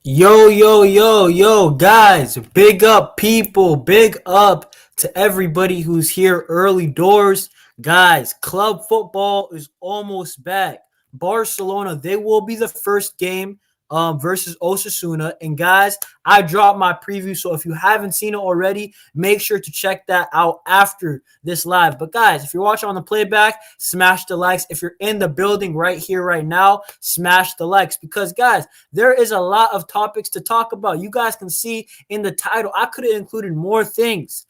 Yo, yo, yo, yo, guys, big up people, big up to everybody who's here early doors. Guys, club football is almost back. Barcelona, they will be the first game versus Osasuna. And guys, I dropped my preview. So if you haven't seen it already, make sure to check that out after this live. But guys, if you're watching on the playback, smash the likes. If you're in the building right here, right now, smash the likes. Because guys, there is a lot of topics to talk about. You guys can see in the title, I could have included more things.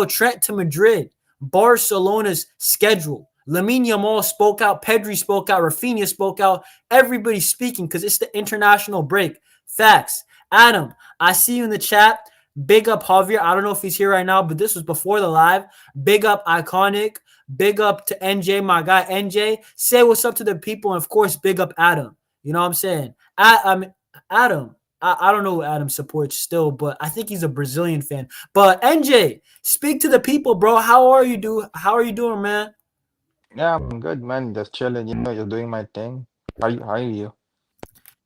Trent to Madrid, Barcelona's schedule. Lamine Yamal spoke out, Pedri spoke out, Rafinha spoke out. Everybody's speaking because it's the international break. Facts. Adam, I see you in the chat. Big up Javier. I don't know if he's here right now, but this was before the live. Big up Iconic. Big up to NJ, my guy NJ. Say what's up to the people. And of course, big up Adam. You know what I'm saying? Adam. I don't know who Adam supports still, but I think he's a Brazilian fan. But NJ, speak to the people, bro. How are you doing, man? Yeah, I'm good, man. Just chilling, just doing my thing. How are you?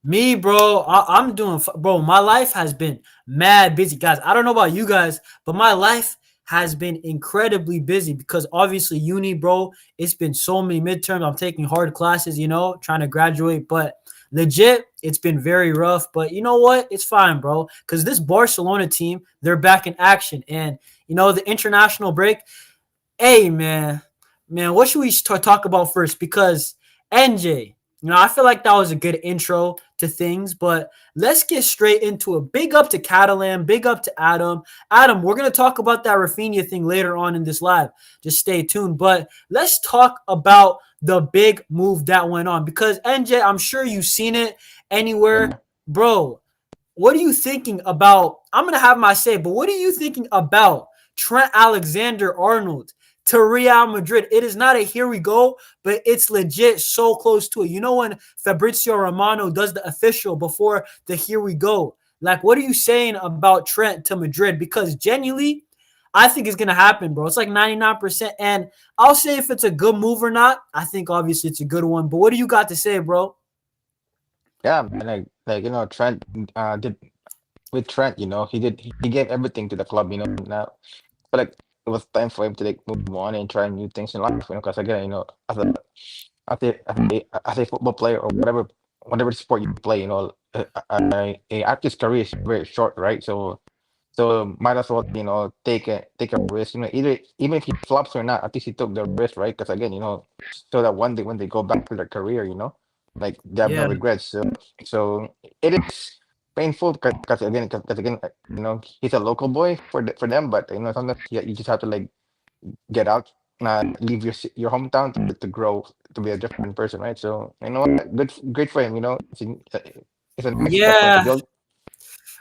Me, bro, I'm doing, bro. My life has been mad busy, guys. I don't know about you guys, but my life has been incredibly busy because obviously uni, bro. It's been so many midterms. I'm taking hard classes, trying to graduate, but legit, it's been very rough. But you know what? It's fine, bro, because this Barcelona team, they're back in action, and the international break. Hey, man, what should we talk about first? Because NJ, I feel like that was a good intro to things, but let's get straight into it. Big up to Catalan, big up to Adam. Adam, we're going to talk about that Rafinha thing later on in this live. Just stay tuned. But let's talk about the big move that went on because NJ, I'm sure you've seen it anywhere. Yeah. Bro, what are you thinking about? I'm going to have my say, but what are you thinking about Trent Alexander-Arnold to Real Madrid? It is not a here we go, but it's legit so close to it. You know when Fabrizio Romano does the official before the here we go? Like, what are you saying about Trent to Madrid? Because genuinely, I think it's going to happen, bro. It's like 99%. And I'll say if it's a good move or not, I think obviously it's a good one. But what do you got to say, bro? Yeah, man. Trent did with Trent, he gave everything to the club, now but like it was time for him to like move on and try new things in life, because again, as a football player or whatever sport you play, a active career is very short, right? So might as well, take a risk. Either even if he flops or not, at least he took the risk, right? Because again, so that one day when they go back to their career, like they have no Yeah. regrets. So it is painful because again, he's a local boy for them, but sometimes you just have to like get out, leave your hometown to grow to be a different person, right? So what, great for him. It's a nice step to Yeah. build.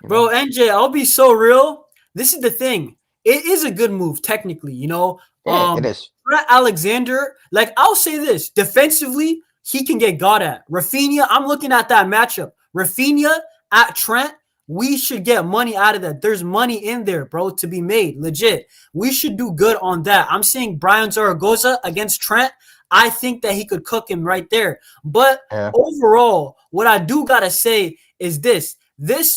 You Bro, know, NJ, I'll be so real. This is the thing. It is a good move, technically. yeah, it is. Trent Alexander, like I'll say this, defensively, he can get got at. Rafinha, I'm looking at that matchup. Rafinha at Trent, we should get money out of that. There's money in there, bro, to be made. Legit. We should do good on that. I'm saying Brian Zaragoza against Trent. I think that he could cook him right there. But Yeah. overall, what I do gotta say is this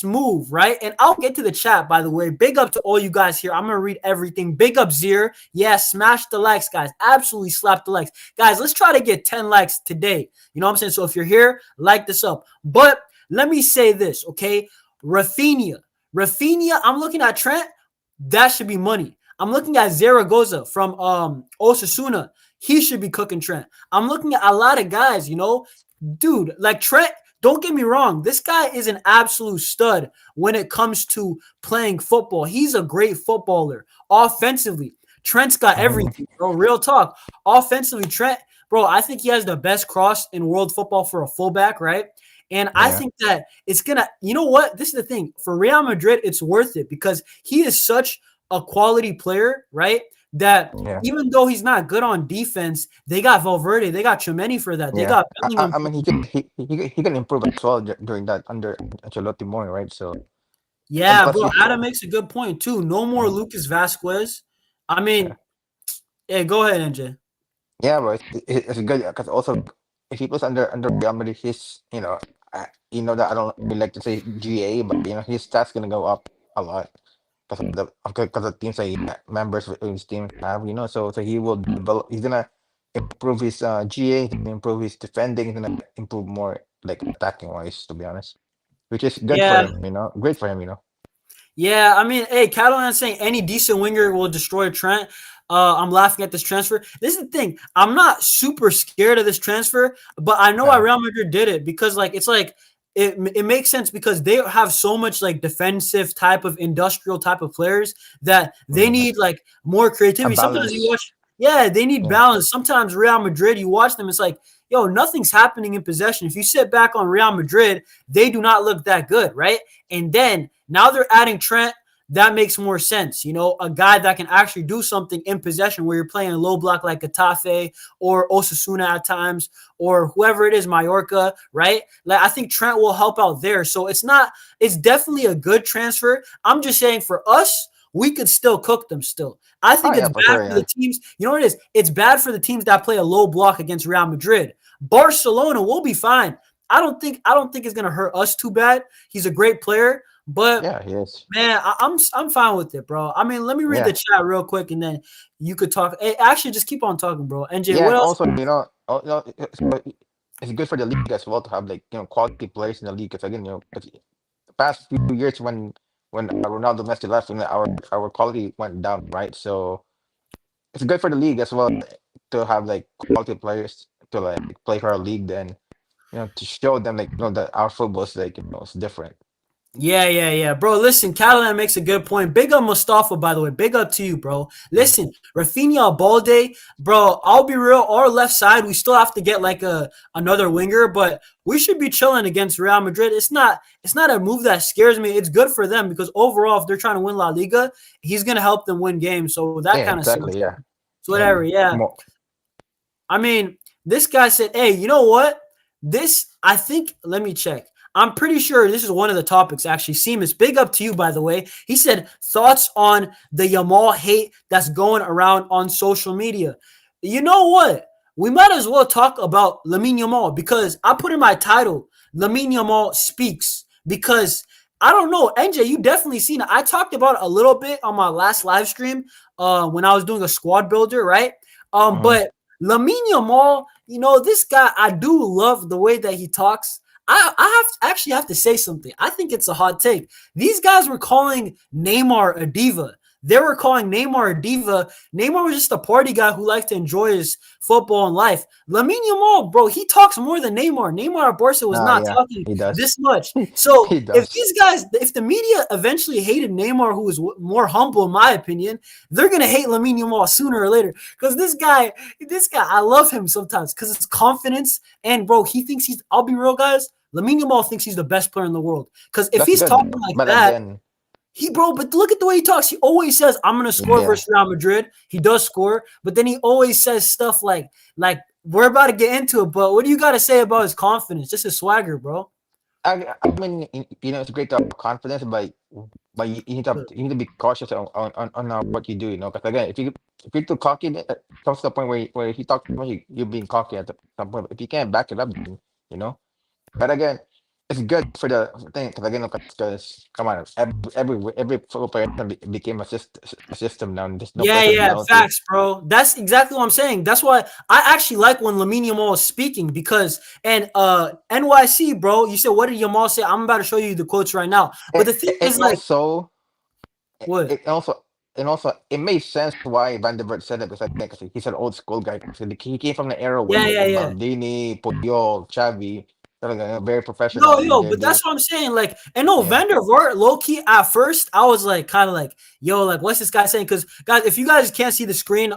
move, right? And I'll get to the chat, by the way. Big up to all you guys here. I'm going to read everything. Big up, Zier. Yeah, smash the likes, guys. Absolutely slap the likes. Guys, let's try to get 10 likes today. You know what I'm saying? So if you're here, like this up. But let me say this, okay? Rafinha, I'm looking at Trent. That should be money. I'm looking at Zaragoza from Osasuna. He should be cooking Trent. I'm looking at a lot of guys, dude, like Trent. Don't get me wrong. This guy is an absolute stud when it comes to playing football. He's a great footballer. Offensively, Trent's got everything, bro. Real talk. Offensively, Trent, bro, I think he has the best cross in world football for a fullback, right? And I Yeah. think that it's going to, you know what? This is the thing. For Real Madrid, it's worth it because he is such a quality player, right? That Yeah. even though he's not good on defense, they got Valverde, they got Chouameni for that. They Yeah, got I, I Bellingham. I mean he can improve as well during that under Ancelotti more, right? So and Yeah, plus bro. you, Adam makes a good point too. No more Mhm. Lucas Vasquez. I Yeah, mean, yeah, go ahead, NJ. yeah, but it's good because also if he plays under Real Madrid, he's you know that I don't really like to say GA, but you know his stats gonna go up a lot because of teams that members of his team have. You know, so he will develop. He's gonna improve his GA. He's gonna improve his defending. He's gonna improve more like attacking wise, to be honest, which is good for Yeah, him. You know, great for him. You know. yeah. I mean, hey, Catalan's saying any decent winger will destroy Trent. I'm laughing at this transfer. This is the thing. I'm not super scared of this transfer, but I know why Yeah. Real Madrid did it because, like, it's like it makes sense because they have so much like defensive type of industrial type of players that they Mm. need like more A creativity. Sometimes you balance. watch, yeah, they need Yeah. balance. Sometimes Real Madrid, you watch them, it's like, yo, nothing's happening in possession. If you sit back on Real Madrid, they do not look that good, right? And then now they're adding Trent. That makes more sense. You know, a guy that can actually do something in possession where you're playing a low block like Getafe or Osasuna at times or whoever it is, Mallorca, right? Like I think Trent will help out there. So it's definitely a good transfer. I'm just saying for us, we could still cook them still. I Oh think yeah, it's for bad sure. for Yeah. the teams. You know what it is? It's bad for the teams that play a low block against Real Madrid. Barcelona will be fine. I don't think it's gonna hurt us too bad. He's a great player, but Yeah, he is. man, I'm fine with it, bro. I mean, let me read the Yeah. chat real quick, and then you could talk. Hey, actually, just keep on talking, bro. NJ, Yeah, what and else? also, you know, it's good for the league as well to have like quality players in the league. Because again, 'cause the past few years when Ronaldo Messi left, our quality went down, right? So it's good for the league as well to have like quality players to like play for our league. Then to show them like that our football is like it's different. Yeah, bro. Listen, Catalan makes a good point. Big up Mustafa, by the way. Big up to you, bro. Mm. Listen, Rafinha Balde, bro. I'll be real. Our left side, we still have to get like another winger, but we should be chilling against Real Madrid. It's not a move that scares me. It's good for them because overall, if they're trying to win La Liga, he's gonna help them win games. So that Yeah, kind of exactly. sucks. Yeah, So yeah. whatever. Yeah. More. I mean, this guy said, hey, you know what? I think, let me check. I'm pretty sure this is one of the topics, actually. Seamus, big up to you, by the way. He said, thoughts on the Yamal hate that's going around on social media. You know what? We might as well talk about Lamine Yamal because I put in my title, Lamine Yamal Speaks, because I don't know, NJ, you definitely seen it. I talked about it a little bit on my last live stream when I was doing a squad builder, right? Mhm. But Lamine Yamal, this guy, I do love the way that he talks. I have to say something. I think it's a hot take. These guys were calling Neymar a diva. They were calling Neymar a diva. Neymar was just a party guy who liked to enjoy his football and life. Lamine Yamal, bro, he talks more than Neymar. Neymar at Barca was not Yeah, talking he does. this much. So He if does. these guys, if the media eventually hated Neymar, who was more humble in my opinion, they're gonna hate Lamine Yamal sooner or later. Because this guy, I love him sometimes because it's confidence. And bro, he thinks I'll be real, guys. Lamine Yamal thinks he's the best player in the world. Because if That's he's good, talking though. like But that, again, but look at the way he talks. He always says, I'm gonna score yeah, versus Real Madrid. He does score, but then he always says stuff like we're about to get into it, but what do you gotta say about his confidence? Just his swagger, bro. I mean, it's great to have confidence, but you need to be cautious on what you do, because again, if you're too cocky, then it comes to the point where he talks too much, you're being cocky at some point. If you can't back it up, then, you know. But again, it's good for the thing because again, because come on, every football player became a system now. And there's no Yeah, personality. facts, bro. That's exactly what I'm saying. That's why I actually like when Lamine Yamal is speaking because and NYC, bro, you said what did Yamal say? I'm about to show you the quotes right now. But And, the thing and is like also, what? it also it made sense why Van der Vaart said it because again, 'cause he's an old school guy. So he came from the era Yeah, when yeah, yeah. Maldini, Puyol, Xavi, they're like, very professional. Yo, but that's what I'm saying. Like, and no, Yeah. Vander Vaart, low key, at first, I was like, kind of like, yo, like, what's this guy saying? Because, guys, if you guys can't see the screen,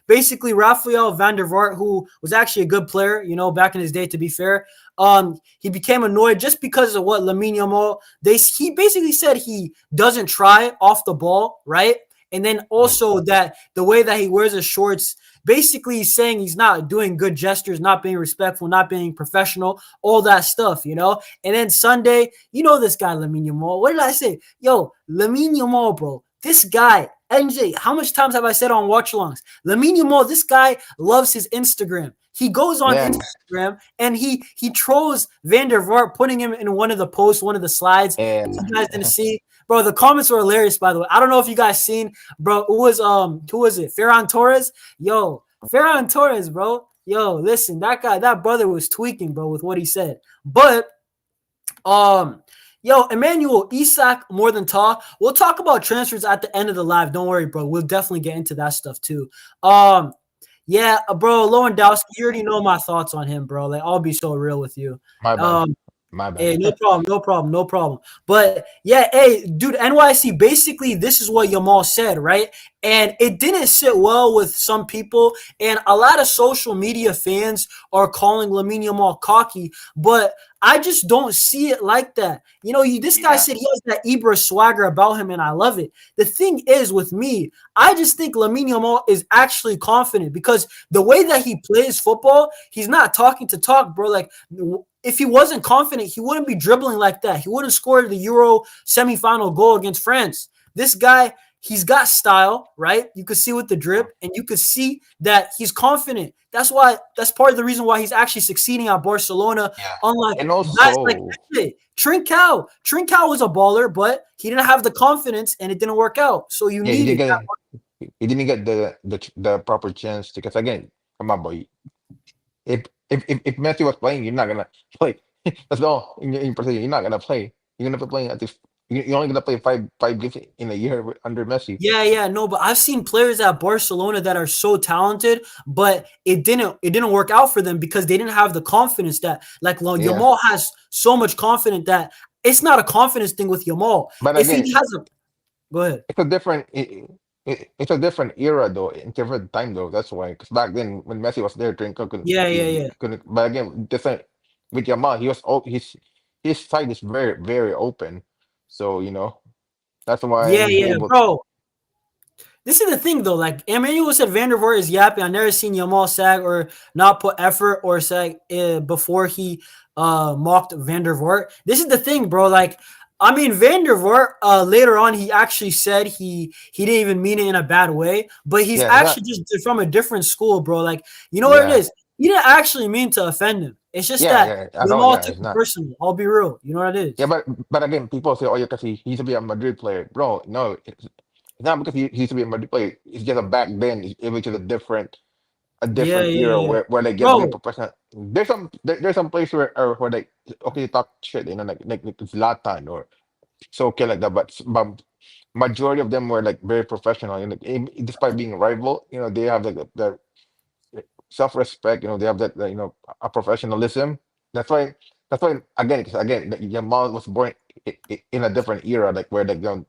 basically, Rafael Vander Vaart, who was actually a good player, back in his day, to be fair, he became annoyed just because of what Lamine Yamal, he basically said he doesn't try off the ball, right? And then also that the way that he wears his shorts, basically he's saying he's not doing good gestures, not being respectful, not being professional, all that stuff. And then Sunday, this guy, Lamine Yamal. What did I say? Yo, Lamine Yamal, bro. This guy, NJ, how much times have I said on watch alongs? Lamine Yamal, this guy loves his Instagram. He goes on Yeah, Instagram and he trolls Van der Vaart, putting him in one of the posts, one of the slides. yeah, If you guys didn't see, bro, the comments were hilarious. By the way, I don't know if you guys seen, bro. Who was it? Ferran Torres. Yo, Ferran Torres, bro. Yo, listen, that brother was tweaking, bro, with what he said. But um, yo, Emmanuel Isak more than Tah. We'll talk about transfers at the end of the live. Don't worry, bro. We'll definitely get into that stuff too. Yeah, bro, Lewandowski. You already know my thoughts on him, bro. Like, I'll be so real with you. my bad, Um, my Hey, bad. no problem, no problem, no problem. But yeah, hey, dude, NYC, basically, this is what Yamal said, right? And it didn't sit well with some people. And a lot of social media fans are calling Lamine Yamal cocky, but I just don't see it like that. You know, this guy Yeah, said he has that Ibra swagger about him, and I love it. The thing is, with me, I just think Lamine Yamal is actually confident because the way that he plays football, he's not talking to talk, bro. Like, if he wasn't confident, he wouldn't be dribbling like that. He wouldn't score the Euro semifinal goal against France. This guy, he's got style, right? You could see with the drip, and you could see that he's confident. That's part of the reason why he's actually succeeding at Barcelona. yeah, Unlike and guys like also, Trincao. Trincao was a baller, but he didn't have the confidence, and it didn't work out. So you yeah, he didn't needed that. get he didn't get the proper chance because again, come on, boy. If Messi was playing, you're not gonna play. Let's go in Brazil. You're not gonna play. You're gonna be playing at this. You're only gonna play five games in a year under Messi. Yeah, no, but I've seen players at Barcelona that are so talented, but it didn't work out for them because they didn't have the confidence that like Yeah, Yamal has so much confidence that it's not a confidence thing with Yamal. but If he again, has a Go ahead. it's a different. It's a different era though, in different time though. That's why. Because back then, when Messi was there, Trinco Yeah. couldn't. But again, different with Yamal. He was his side is very open. So that's why Yeah, he's yeah, able. bro. This is the thing though. Like Emmanuel said, Van der Vaart is yapping. I never seen Yamal sag or not put effort or sag before he mocked Van der Vaart. This is the thing, bro. Like, I mean, Van der Vaart later on he actually said he didn't even mean it in a bad way, but he's Yeah, actually just from a different school, bro. Like, you know what it yeah, is? He didn't actually mean to offend him. It's just that yeah. I know. Yamal Yeah, took it's it not. personally. I'll be real. You know what it Yeah, is? but again, people say, "Oh, yeah, because he used to be a Madrid player, bro." No, it's not because he used to be a Madrid player. It's just a back then it was just a Yeah, different era yeah. where they get really Bro, professional. There's some place where they okay talk shit, like Zlatan or so okay like that, but majority of them were like very professional. Despite being rival, they have like the self-respect. They have that a professionalism. That's why. That's why again, 'cause again, Yamal was born in a different era, like where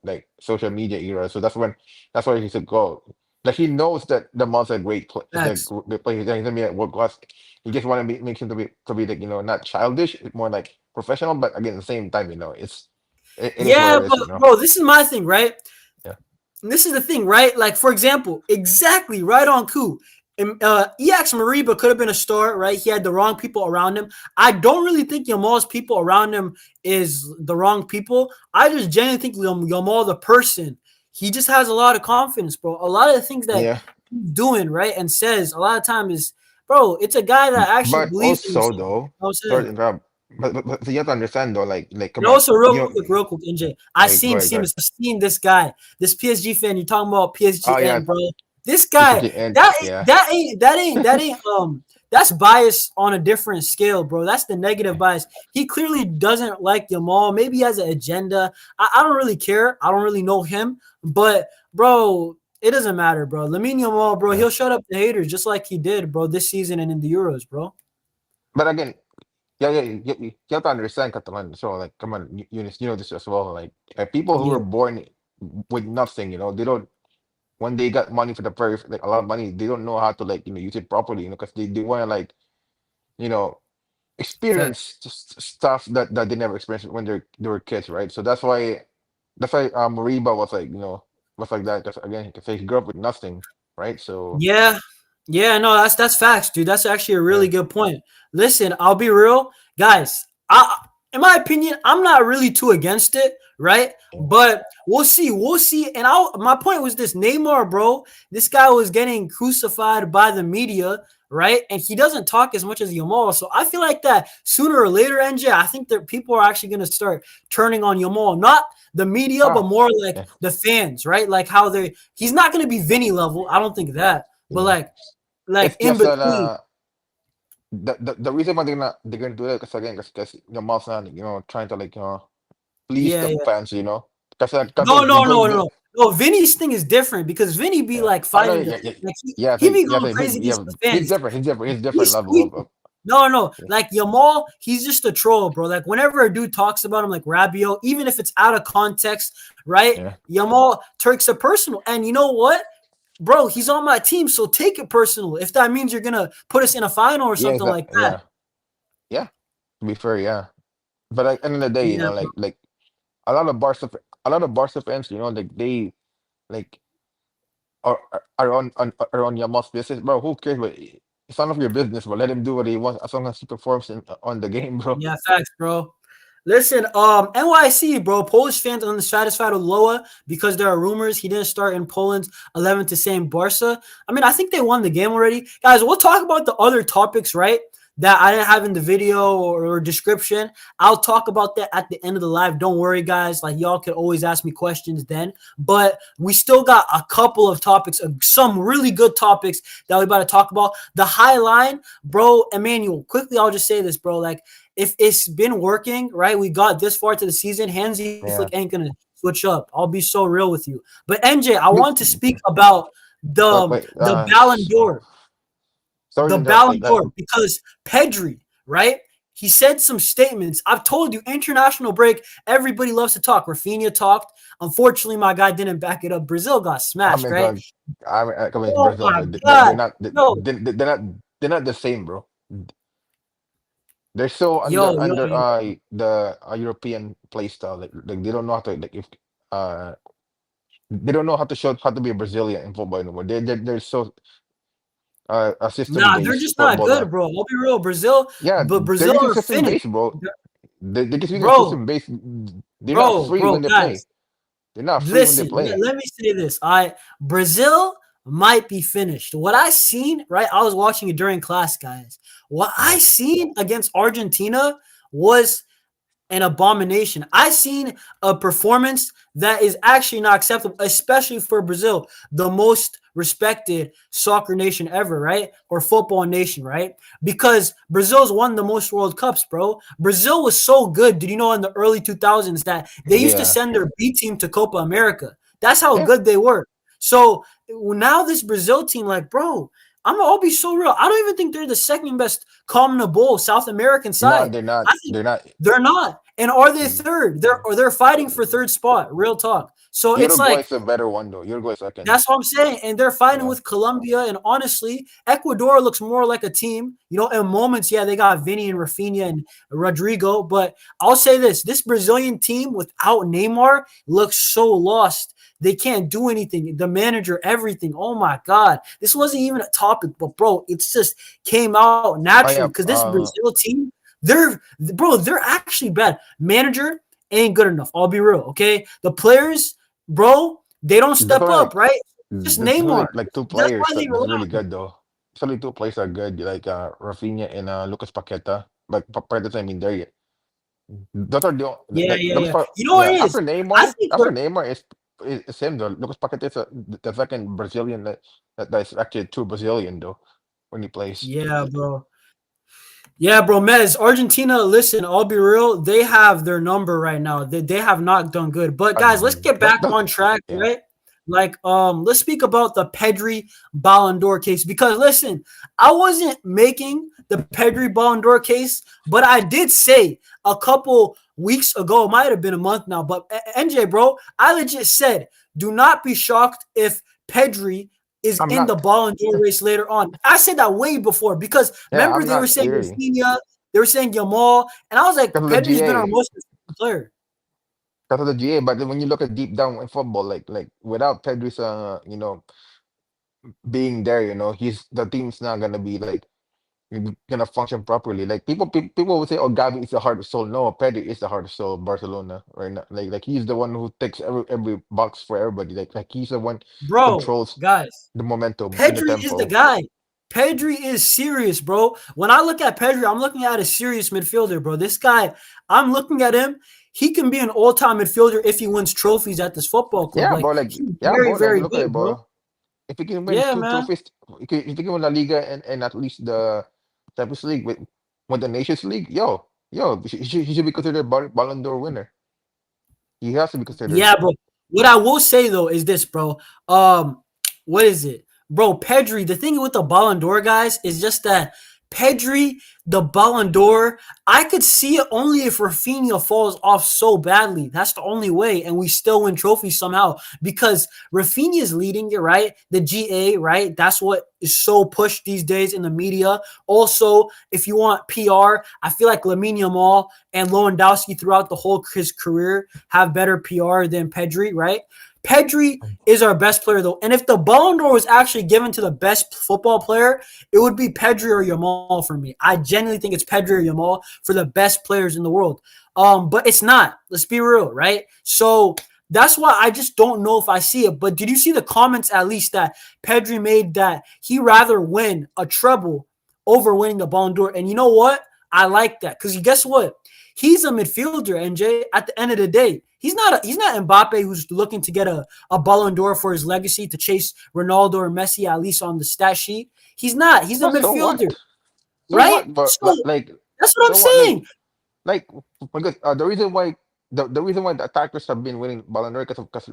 like social media era. So that's why he should go. Like he knows that the Yamal's a great play, is a facts. great player. He's gonna be at world class. He just want to make him to be like not childish, more like professional. But again, at the same time, it is what Yeah, it is. but bro, this is my thing, right? Yeah, And this is the thing, right? Like, for example, exactly right on coup. EX Mariba could have been a star, right? He had the wrong people around him. I don't really think Yamal's people around him is the wrong people. I just genuinely think Yamal, the person, he just has a lot of confidence, bro. A lot of the things that yeah. he's doing, right, and says a lot of time is, bro, it's a guy that actually But believes in also himself. You though, know what I'm sorry saying? to interrupt, but you have to understand though, like And come on, also, real quick, NJ. I like seen go ahead. I've seen this guy, this PSG fan. You talking about Oh PSG yeah, and bro? This it's guy, the end. that ain't Yeah, that ain't that ain't that ain't that's bias on a different scale, bro. That's the negative bias. He clearly doesn't like Yamal. Maybe he has an agenda. I don't really care. I don't really know him, but bro, it doesn't matter, bro. Lamine Yamal, bro, yeah. he'll shut up the haters just like he did, bro, this season and in the Euros, bro. But again, yeah. You have to understand, Catalan. So like, come on, you know this as well. Like people who Yeah, were born with nothing, they don't. When they got money for the very like a lot of money, they don't know how to like use it properly. Because they want to like you know fact. experience just stuff that they never experienced when they were kids, right? So that's why Moriba was like was like that because again he grew up with nothing, right? So Yeah. Yeah, no, that's facts, dude. That's actually a really yeah, good point. Listen, I'll be real, guys. In my opinion, I'm not really too against it, right? But we'll see, we'll see. And my point was this: Neymar, bro, this guy was getting crucified by the media, right? And he doesn't talk as much as Yamal. So I feel like that sooner or later, NJ, I think that people are actually going to start turning on Yamal. Not the media, but Ah, more like yeah, the fans, right? Like how he's not going to be Vinny level. I don't think that. But yeah. like It's in just that between. the reason why they're gonna do that because again because your mom's not trying to like please Yeah, the yeah. fans because No, if you no, go no, no, no. No, Vinny's thing is different because Vinny be yeah like I know fighting yeah yeah like yeah he so, be yeah going so crazy yeah against the fans. he's different He's level sweet. of No, no, yeah like Yamal, he's just a troll, bro. Like whenever a dude talks about him, like Rabiot, even if it's out of context, right? yeah Yamal takes it personal, and you know what, bro? He's on my team, so take it personal. If that means you're gonna put us in a final or yeah something like that, yeah to be fair yeah but at the end of the day yeah, like a lot of Barca fans like they like are on Yamal's business bro who cares but it's none of your business but let him do what he wants as long as he performs on the game bro yeah, facts, bro. Listen, NYC, bro. Polish fans are unsatisfied with Loa because there are rumors he didn't start in Poland's 11 to same Barca. I mean, I think they won the game already. Guys, we'll talk about the other topics, right? That I didn't have in the video or description. I'll talk about that at the end of the live. Don't worry, guys. Like, y'all can always ask me questions then. But we still got a couple of topics, some really good topics that we about to talk about. The high line, bro, Emmanuel, quickly, I'll just say this, bro. Like, if it's been working, right? We got this far to the season. Hansi Flick yeah ain't gonna switch up. I'll be so real with you. But NJ, I want to speak about but the wait the Ballon d'Or, sorry to the interrupt Ballon d'Or, because Pedri, right? He said some statements. I've told you, international break. Everybody loves to talk. Rafinha talked. Unfortunately, my guy didn't back it up. Brazil got I smashed, mean, right? I mean, Oh Brazil, my God, yo, they're not the same, bro. They're so under yo. the European play style. Like they don't know how to like if uh they don't know how to be a Brazilian in football anymore. They're so a system Nah, they're based just not football good, that bro. I'll be real. Brazil, yeah but they're Brazil using are system finished, based, bro. They're just using bro. system based. They're not free Bro, when they play. guys, They're not free when they listen. play. Let me say this. Brazil might be finished. What I seen, right? I was watching it during class, guys. What Yeah, I seen against Argentina was an abomination. I seen a performance that is actually not acceptable, especially for Brazil, the most respected soccer nation ever, right? Or football nation, right? Because Brazil's won the most World Cups, bro. Brazil was so good. Did you know in the early 2000s that they used to yeah, send their B team to Copa America? That's how yeah. good they were. So now this Brazil team, like, bro, I'll be so real. I don't even think they're the second best CONMEBOL South American No, side. they're not. I think They're not. they're not. And are they Mm. third? They're fighting for third spot. Real talk. So it's like Uruguay's a better one though. Uruguay's second. that's what I'm saying. And they're fighting Yeah. with Colombia. And honestly, Ecuador looks more like a team. You know, in moments, yeah, they got Vinny and Rafinha and Rodrigo. But I'll say this Brazilian team without Neymar looks so lost. They can't do anything. The manager, everything. Oh my God. This wasn't even a topic, but bro, it's just came out Oh naturally yeah. because this Brazil team, they're actually bad. Manager ain't good enough. I'll be real. Okay. The players, bro, they don't There's step only up, like right? Just Neymar. like two That's why players they that's really rely. good though. It's only two players are good, like Rafinha and Lucas Paqueta. But Paqueta's I mean there yet. Those are Yeah, yeah, those yeah. are You know what yeah. it is? I think After we're Neymar is him though. Lucas Paqueta is the second Brazilian that is actually true Brazilian though when he plays. yeah, bro. Yeah, bro, Mez, Argentina, listen, I'll be real. They have their number right now. They have not done good. But guys, let's get back That on track, yeah. right? Like, let's speak about the Pedri Ballon d'Or case. Because listen, I wasn't making the Pedri Ballon d'Or case, but I did say a couple weeks ago, it might have been a month now, but NJ, bro, I legit said, do not be shocked if Pedri is I'm in the not. Ballon d'Or race later on. I said that way before because Yeah, remember I'm they were not saying eerie Rafinha, they were saying Yamal, and I was like, because of the Pedri's been our GA. most player. Because of the GA, but then when you look at deep down in football, like without Pedri's being there, he's the team's not gonna be like gonna function properly. Like people would say, "Oh, Gavi is the heart and soul." No, Pedri is the heart and soul of Barcelona right now. Like he's the one who takes every box for everybody. Like he's the one Bro, controls guys, the momentum and the Pedri is the tempo. guy. Pedri is serious, bro. When I look at Pedri, I'm looking at a serious midfielder, bro. This guy, I'm looking at him. He can be an all-time midfielder if he wins trophies at this football club. Yeah, Like bro. Like, he's yeah, very, bro. Like, very look at it, good, bro. bro. If he can win Yeah, two man. trophies, if he can win La Liga and at least the Champions League with the Nations League, yo, he should be considered a Ballon d'Or winner. He has to be considered. Yeah, bro. What I will say though is this, bro. What is it, bro? Pedri. The thing with the Ballon d'Or guys is just that Pedri, the Ballon d'Or. I could see it only if Rafinha falls off so badly. That's the only way, and we still win trophies somehow because Rafinha is leading it, right? The GA, right? That's what is so pushed these days in the media. Also, if you want PR, I feel like Lamine Yamal and Lewandowski throughout the whole his career have better PR than Pedri, right? Pedri is our best player though, and if the Ballon d'Or was actually given to the best football player, it would be Pedri or Yamal for me. I genuinely think it's Pedri or Yamal for the best players in the world. But it's not. Let's be real, right? So that's why I just don't know if I see it. But did you see the comments at least that Pedri made that he rather win a treble over winning the Ballon d'Or? And you know what? I like that because guess what? He's a midfielder, NJ. At the end of the day, he's not Mbappe who's looking to get a Ballon d'Or for his legacy to chase Ronaldo or Messi at least on the stat sheet. He's not. He's a But so midfielder, what? So right? what? But So like, that's what I'm so what? saying. Like because the reason why the attackers have been winning Ballon d'Or because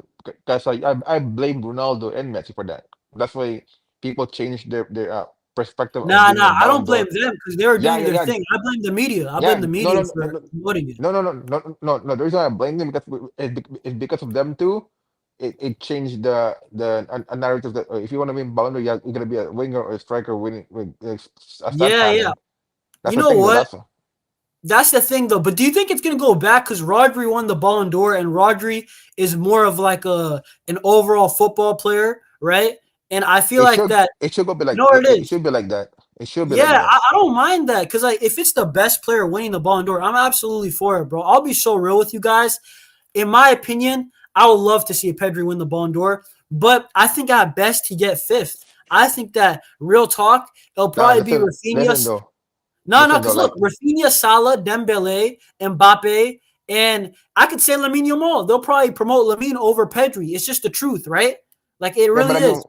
I blame Ronaldo and Messi for that. That's why people change their perspective of Nah, giving nah. them I Ballon don't blame d'Or. them because they were Yeah, doing yeah, their yeah, thing. I blame the media. I blame yeah. the No, media no, no, no, for no, promoting it. no, no, no, no, no, no. The reason why I blame them is because of them too. It changed a narrative that if you want to win Ballon d'Or, you're gonna be a winger or a striker winning with a stat Yeah, yeah. pattern. That's You the know thing though. what? That's the thing, though. But do you think it's gonna go back because Rodri won the Ballon d'Or, and Rodri is more of like an overall football player, right? And I feel It like should that. it should go be You like know what it it is? should be like that. It should be like Yeah, that. I don't mind that because like if it's the best player winning the Ballon d'Or, I'm absolutely for it, bro. I'll be so real with you guys. In my opinion, I would love to see Pedri win the Ballon d'Or, but I think at best he get fifth. I think that real talk, it'll Nah, probably be Rafinha. No, no, listen though, because look, like Rafinha, Salah, Dembele, Mbappe, and I could say Lamine Yamal. They'll probably promote Lamine over Pedri. It's just the truth, right? Like it yeah, but really I mean, is.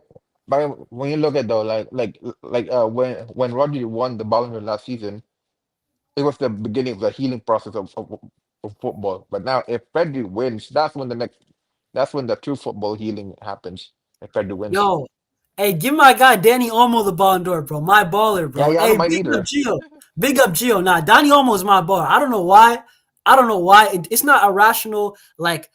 when you look at though, when Rodri won the Ballon d'Or last season, it was the beginning of the healing process of football. But now, if Pedri wins, that's when the true football healing happens. If Pedri wins, Yo, hey, give my guy Danny Olmo the Ballon d'Or, bro. My baller, yeah, bro. yeah, I Hey, don't mind big up either. Gio. Big up Gio. Nah, Danny Olmo is my baller. I don't know why. I don't know why. It's not a rational like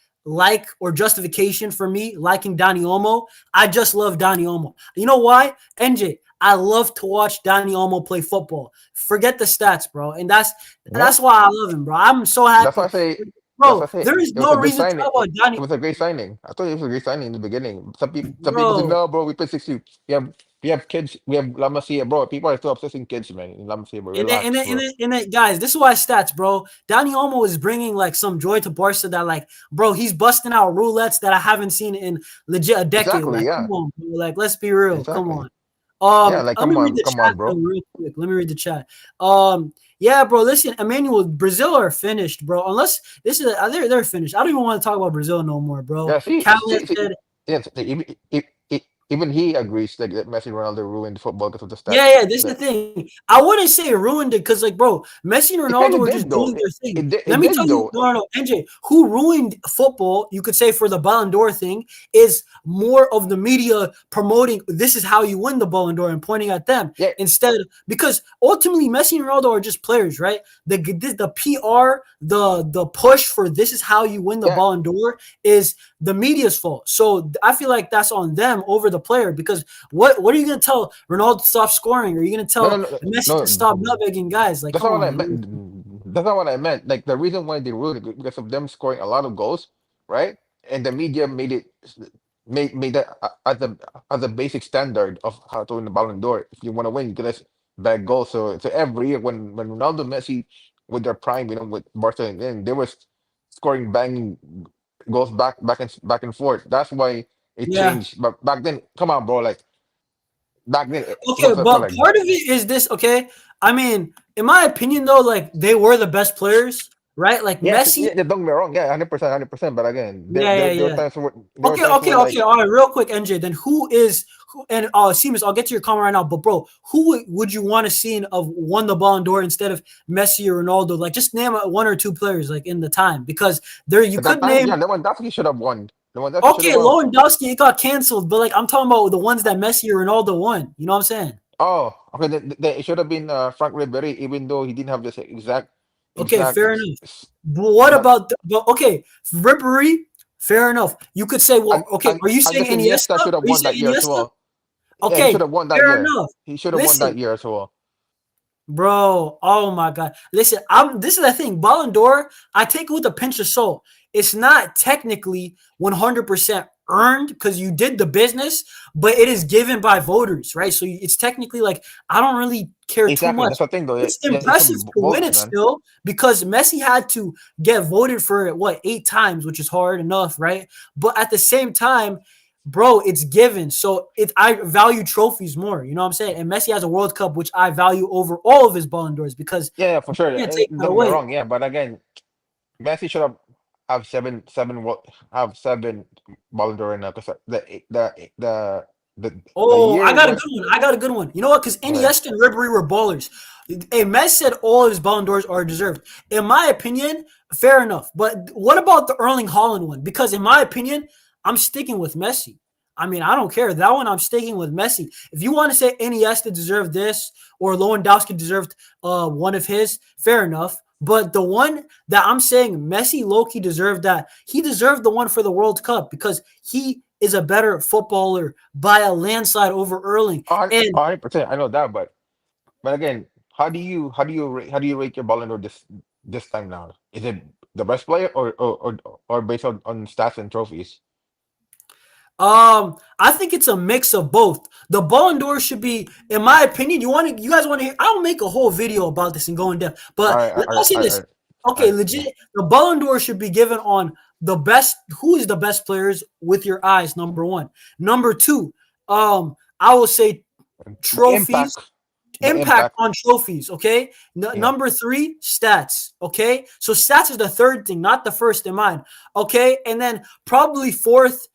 or justification for me liking Danny Olmo. I just love Danny Olmo. You know why? NJ, I love to watch Danny Olmo play football. Forget the stats, bro. And Yeah, that's why I love him, bro. I'm so that's why I happy. say. That's Bro, why I say there is it was no a good reason to signing. talk about It Danny. was a great signing. I thought it was a great signing in the beginning. Some people said, Bro, no, bro, we played 60. We have kids. We have La Masia, bro. People are still obsessing kids, man. In La Masia, bro. Relax, bro. guys, this is why stats, bro. Danny Olmo is bringing like some joy to Barca that, like, bro, he's busting out roulettes that I haven't seen in legit a decade. Exactly. Like, come Yeah. on, bro. Like, let's be real. Come Exactly. on. Yeah. Like, Let me read the come chat on, though bro. real quick. Let me read the chat. Yeah, bro. Listen, Emmanuel, Brazil are finished, bro. Unless this is they're finished. I don't even want to talk about Brazil no more, bro. Yeah. Calais said, Yeah. Even he agrees that Messi and Ronaldo ruined football because of the yeah, stats. yeah, this is the thing. I wouldn't say it ruined it because, like, bro, Messi and It kind Ronaldo of were just did though. doing their thing. Let It me tell did you, though. no, no, no, NJ, who ruined football, you could say, for the Ballon d'Or thing, is more of the media promoting this is how you win the Ballon d'Or and pointing at them Yeah. instead, because ultimately Messi and Ronaldo are just players, right? The PR, the push for this is how you win the Yeah. Ballon d'Or is the media's fault. So I feel like that's on them over the player because what are you gonna tell Ronaldo to stop scoring? Are you gonna No. No. tell No. Messi to stop No. nutmegging guys? Like, That's come not what I on, meant. man. That's not what I meant. Like the reason why they ruined it because of them scoring a lot of goals, right? And the media made that as a basic standard of how to win the Ballon d'Or. If you want to win, you gotta bag goals. So every year when Ronaldo, Messi with their prime, with Barcelona, and they were scoring banging goals back and forth. That's why it Yeah, changed. But back then, come on, bro, like. back then it Okay, also felt but like part of it is this. Okay, I mean, in my opinion, though, like they were the best players, right? Like yes, Messi. yeah, don't get me wrong, yeah, 100%, 100%. But again, Yeah, yeah, there were yeah. times where Okay, okay, like okay. All right, real quick, NJ. Then who? And Seamus, I'll get to your comment right now. But bro, who would you want to see of won the Ballon d'Or instead of Messi or Ronaldo? Like, just name one or two players like in the time because there you at that could time, name. yeah, Lewandowski should have won. Lewandowski should Okay, have won. Lewandowski, it got canceled, but like I'm talking about the ones that Messi or Ronaldo won. You know what I'm saying? Oh, okay. It should have been Frank Ribery, even though he didn't have this Okay, exact. fair enough. But what But about okay, Ribery? Fair enough. You could say, well, okay, are you I saying guess Iniesta Iniesta? should have Are you won saying that year as Iniesta? well. Yeah, he should Okay, have won that fair year. enough. He should have won that Listen, year as well. bro. Oh my god. Listen, this is the thing. Ballon d'Or, I take it with a pinch of salt. It's not technically 100% earned because you did the business, but it is given by voters, right? So it's technically like I don't really care too Exactly. much. That's the thing, though. It's Yeah, it's impressive some to win votes, it man. still because Messi had to get voted for it, what, 8 times, which is hard enough, right? But at the same time, bro, it's given. So I value trophies more. You know what I'm saying? And Messi has a World Cup, which I value over all of his Ballon d'Ors because Yeah, for sure. you can't take that Don't get me away. wrong. Yeah, but again, Messi should have have seven Ballon d'Or now because the Oh, I year got a when good one. I got a good one. You know what? Because okay. Iniesta and Ribery were ballers. Hey, Messi said all of his Ballon d'Ors are deserved. In my opinion, fair enough. But what about the Erling Haaland one? Because in my opinion, I'm sticking with Messi. I mean, I don't care. That one, I'm sticking with Messi. If you want to say Iniesta deserved this or Lewandowski deserved one of his, fair enough. But the one that I'm saying Messi low-key deserved that. He deserved the one for the World Cup because he is a better footballer by a landslide over Erling. And 100%. I know that, but again, how do you rate your Ballon d'Or this time now? Is it the best player or based on stats and trophies? I think it's a mix of both. The Ballon d'Or should be, in my opinion, you guys want to hear? I'll make a whole video about this and go in depth. All But right, all I'll right, say all this. right, all Okay, right. Yeah. legit, the Ballon d'Or should be given on the best, who is the best players with your eyes, number one. Number two, I will say The trophies, impact, the impact impact. on trophies, okay? Yeah. Number three, stats, okay? So stats is the third thing, not the first in mind, okay? And then probably fourth,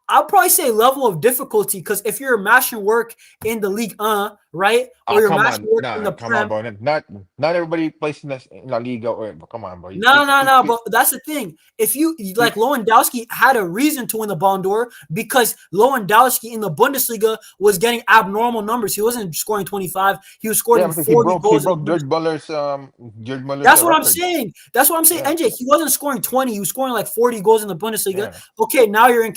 I'll probably say level of difficulty because if you're mashing work in the league, right, or Ah, you're come mashing on, work in nah, the come on, prem, bro. Not everybody plays in La Liga or come on, bro. no, no, no. But that's the thing. If you You- like Lewandowski had a reason to win the Ballon d'Or because Lewandowski in the Bundesliga was getting abnormal numbers. He wasn't scoring 25. He was yeah, scoring but 40 he goals in the broke Bundesliga. George Muller's That's what I'm record. saying. That's what I'm saying. Yeah, NJ, he wasn't scoring 20. He was scoring like 40 goals in the Bundesliga. yeah. Okay, now you're in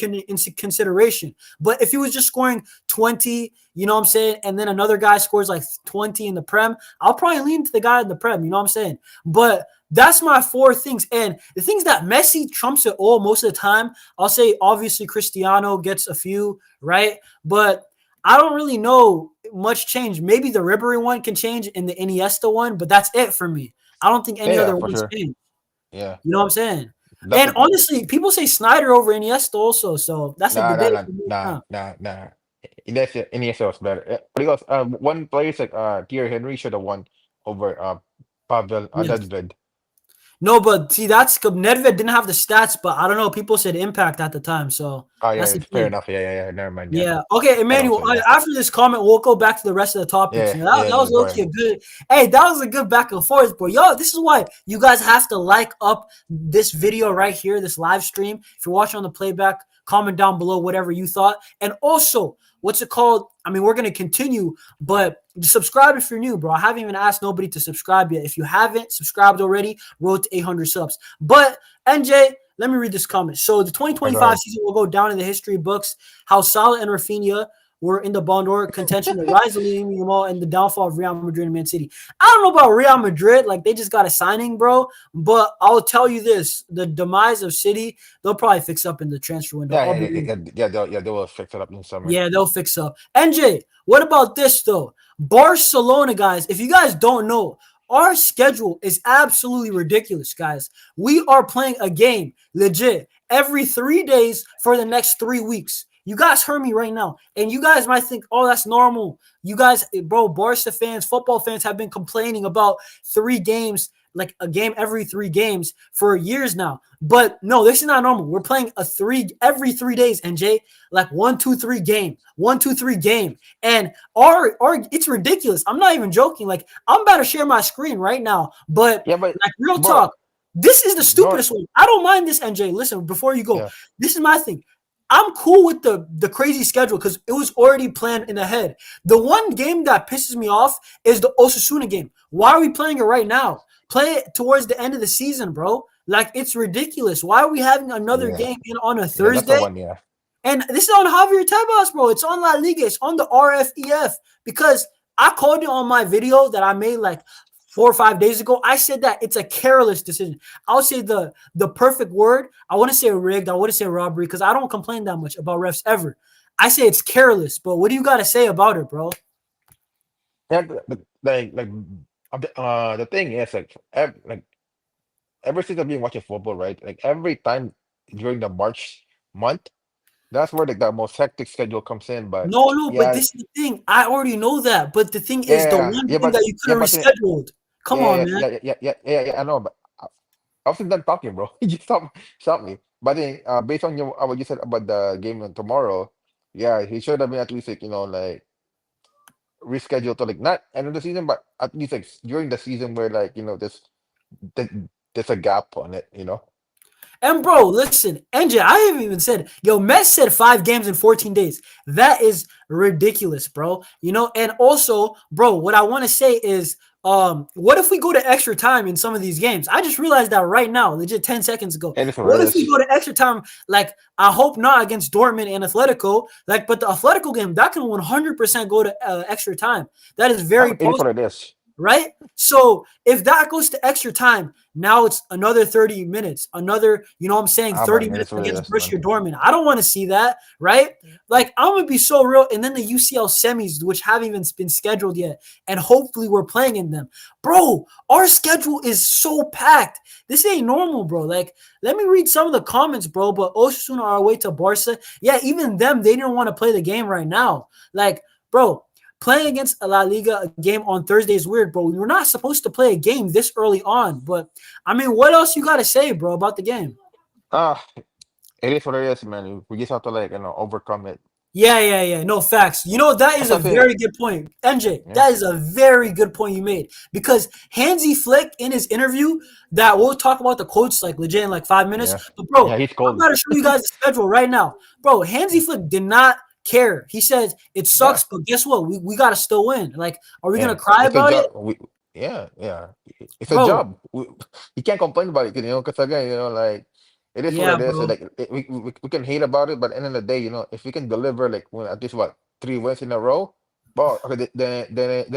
consideration. But if he was just scoring 20, you know what I'm saying, and then another guy scores like 20 in the Prem, I'll probably lean to the guy in the Prem. You know what I'm saying? But that's my four things. And the things that Messi trumps it all most of the time, I'll say obviously Cristiano gets a few, right? But I don't really know much change. Maybe the Ribery one can change in the Iniesta one, but that's it for me. I don't think Yeah, any yeah, other for ones sure. change. Yeah. You know what I'm saying? And Definitely. honestly, people say Snyder over Iniesta also, so that's a Nah, nah, debate nah, for me nah, now. nah, nah. Iniesta was better. But he goes, one player like Thierry Henry should have won over Pavel Yes. Nedved. No, but see, that's Nedved didn't have the stats, but I don't know. People said impact at the time, so Oh yeah, that's the it's fair thing. enough. Yeah. Never mind. Yeah, Yeah. Okay, I know Emmanuel. what you're saying. After this comment, we'll go back to the rest of the topics. Yeah, You know, yeah, that was go low-key a ahead. good. Hey, that was a good back and forth, bro. Yo, this is why you guys have to like up this video right here, this live stream. If you're watching on the playback, comment down below whatever you thought. And also, what's it called? I mean, we're gonna continue, but subscribe if you're new, bro. I haven't even asked nobody to subscribe yet. If you haven't subscribed already, road to 800 subs. But NJ, let me read this comment. So the Go 2025 ahead. season will go down in the history books. How Salah and Rafinha were in the Ballon d'Or contention, the rise of Lamine Yamal, and the downfall of Real Madrid and Man City. I don't know about Real Madrid. Like, they just got a signing, bro. But I'll tell you this. The demise of City, they'll probably fix up in the transfer window. Yeah, they will fix it up in the summer. Yeah, they'll fix up. NJ, what about this, though? Barcelona, guys, if you guys don't know, our schedule is absolutely ridiculous, guys. We are playing a game, legit, every 3 days for the next 3 weeks. You guys heard me right now. And you guys might think, oh, that's normal. You guys, bro, Barca fans, football fans have been complaining about 3 games, like a game every 3 games for years now. But no, this is not normal. We're playing every 3 days, NJ, like 1-2-3 game, 1-2-3 game. And our it's ridiculous. I'm not even joking. Like, I'm about to share my screen right now. But Yeah, but like, real bro, talk, this is the bro, stupidest one. I don't mind this, NJ. Listen, before you go, yeah. this is my thing. I'm cool with the crazy schedule because it was already planned in ahead. The one game that pisses me off is the Osasuna game. Why are we playing it right now? Play it towards the end of the season, bro. Like, it's ridiculous. Why are we having another Yeah, game on a yeah, that's the Thursday? one. Yeah, And this is on Javier Tebas, bro. It's on La Liga. It's on the RFEF. Because I called it on my video that I made like 4 or 5 days ago. I said that it's a careless decision. I'll say the perfect word. I want to say rigged. I want to say robbery because I don't complain that much about refs ever. I say it's careless. But what do you got to say about it, bro? yeah. The thing is like ever since I've been watching football, right? Like every time during the March month, that's where like the most hectic schedule comes in. But No, but yeah, this is the thing. I already know that. But the thing is, the yeah, one yeah, game that you could have but rescheduled. Come on, yeah, man. I know, but I wasn't done talking, bro. You stop me. But then, based on what you said about the game on tomorrow, yeah, he should have been at least like like rescheduled to like not end of the season, but at least like during the season where like th- there's a gap on it, you know. And bro, listen, NJ, I haven't even said, yo, Messi said 5 games in 14 days. That is ridiculous, bro. And also, bro, what I want to say is, what if we go to extra time in some of these games? I just realized that right now, legit 10 seconds ago. And it's what What it if we is. go to extra time? Like, I hope not against Dortmund and Atletico. Like, but the Atletico game, that can 100% go to extra time. That is very It is what possible, it is. right? So if that goes to extra time, now it's another 30 minutes, another, what I'm saying, Ah 30 man, it minutes is what it against is, man. Borussia Dortmund. I don't want to see that, right? Like, I'm going to be so real. And then the UCL semis, which haven't even been scheduled yet, and hopefully we're playing in them. Bro, our schedule is so packed. This ain't normal, bro. Like, let me read some of the comments, bro. But Osasuna are away to Barca. Yeah, even them, they didn't want to play the game right now. Like, bro, playing against La Liga a game on Thursday is weird, bro. We're not supposed to play a game this early on. But, I mean, what else you got to say, bro, about the game? Ah, it is what it is, man. We just have to like overcome it. Yeah. No, facts. That is That's a what I say. very good point. NJ, Yeah, that is a very good point you made. Because Hansi Flick, in his interview, that we'll talk about the quotes like legit in like 5 minutes. yeah, But, bro, yeah. He's I'm cold. about to show you guys the schedule right now. Bro, Hansi Flick did not care. He says it Yeah, sucks, but guess what? We got to still win. Like, are we going yeah. to cry It's a about it? job. Yeah. It's a Bro, job. You can't complain about it, because again, like it is what yeah, it is. So, bro. like we can hate about it, but at the end of the day, if we can deliver like at least what 3 wins in a row, well, okay, then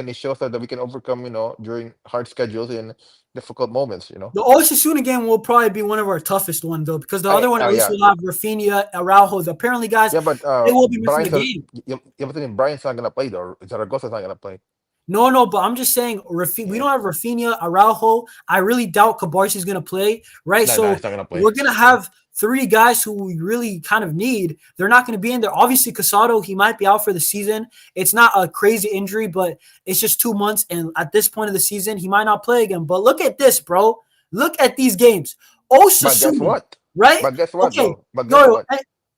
it shows that we can overcome, during hard schedules and difficult moments. The Osasuna game will probably be one of our toughest ones, though, because the other one, at least Yeah, we'll have Rafinha, Araujo. Apparently, guys, yeah, but they will be missing the Brian's game. yeah, but then Brian's not gonna play though. Zaragoza's not gonna play. No, but I'm just saying we Yeah, don't have Rafinha, Araujo. I really doubt Kabarsi is going to play, right? no, So he's not gonna play. we're going to have 3 guys who we really kind of need. They're not going to be in there. Obviously, Casado, he might be out for the season. It's not a crazy injury, but it's just 2 months. And at this point of the season, he might not play again. But look at this, bro. Look at these games. But guess Osasuna, what? right? But guess what Okay. though? But guess Go. what?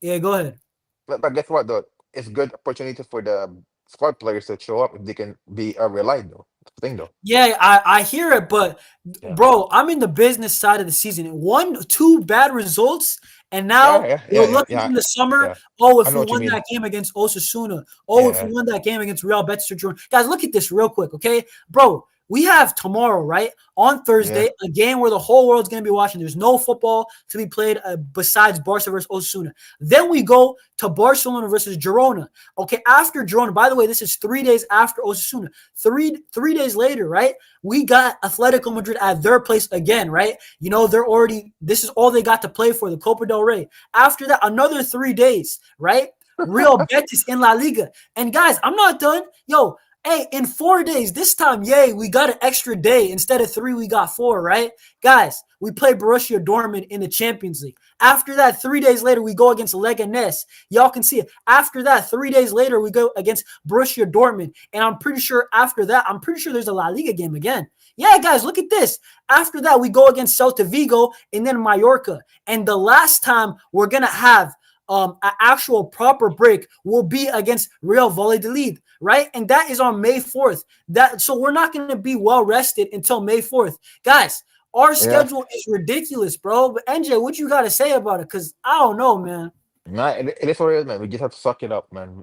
Yeah, go ahead. But guess what though? It's good opportunity for the squad players to show up if they can be relied though. That's the thing though. Yeah, I hear it, but Yeah. bro, I'm in the business side of the season. 1, 2 bad results, and Yeah, now yeah, we're yeah, yeah, looking yeah, in the summer. yeah. Oh, I if know we what you won mean. that game against Osasuna. Oh, if we Yeah, won that game against Real Betis or Girona. Guys, look at this real quick, okay? Bro, we have tomorrow, right? On yeah. Thursday, a game where the whole world's going to be watching. There's no football to be played besides Barca versus Osasuna. Then we go to Barcelona versus Girona. Okay, after Girona, by the way, this is 3 days after Osasuna. Three days later, right? We got Atletico Madrid at their place again, right? This is all they got to play for, the Copa del Rey. After that, another 3 days, right? Real Betis in La Liga. And guys, I'm not done. Yo, Hey, in 4 days, this time, yay, we got an extra day. Instead of 3, we got 4, right? Guys, we play Borussia Dortmund in the Champions League. After that, 3 days later, we go against Leganes. Y'all can see it. After that, 3 days later, we go against Borussia Dortmund. And I'm pretty sure after that, there's a La Liga game again. Yeah, guys, look at this. After that, we go against Celta Vigo and then Mallorca. And the last time we're going to have an actual proper break will be against Real Valladolid, right? And that is on May 4th. So we're not going to be well rested until May 4th. Guys, our schedule is ridiculous, bro. But NJ, what you got to say about it? Because I don't know, man. Nah, it is what it is, man. We just have to suck it up, man.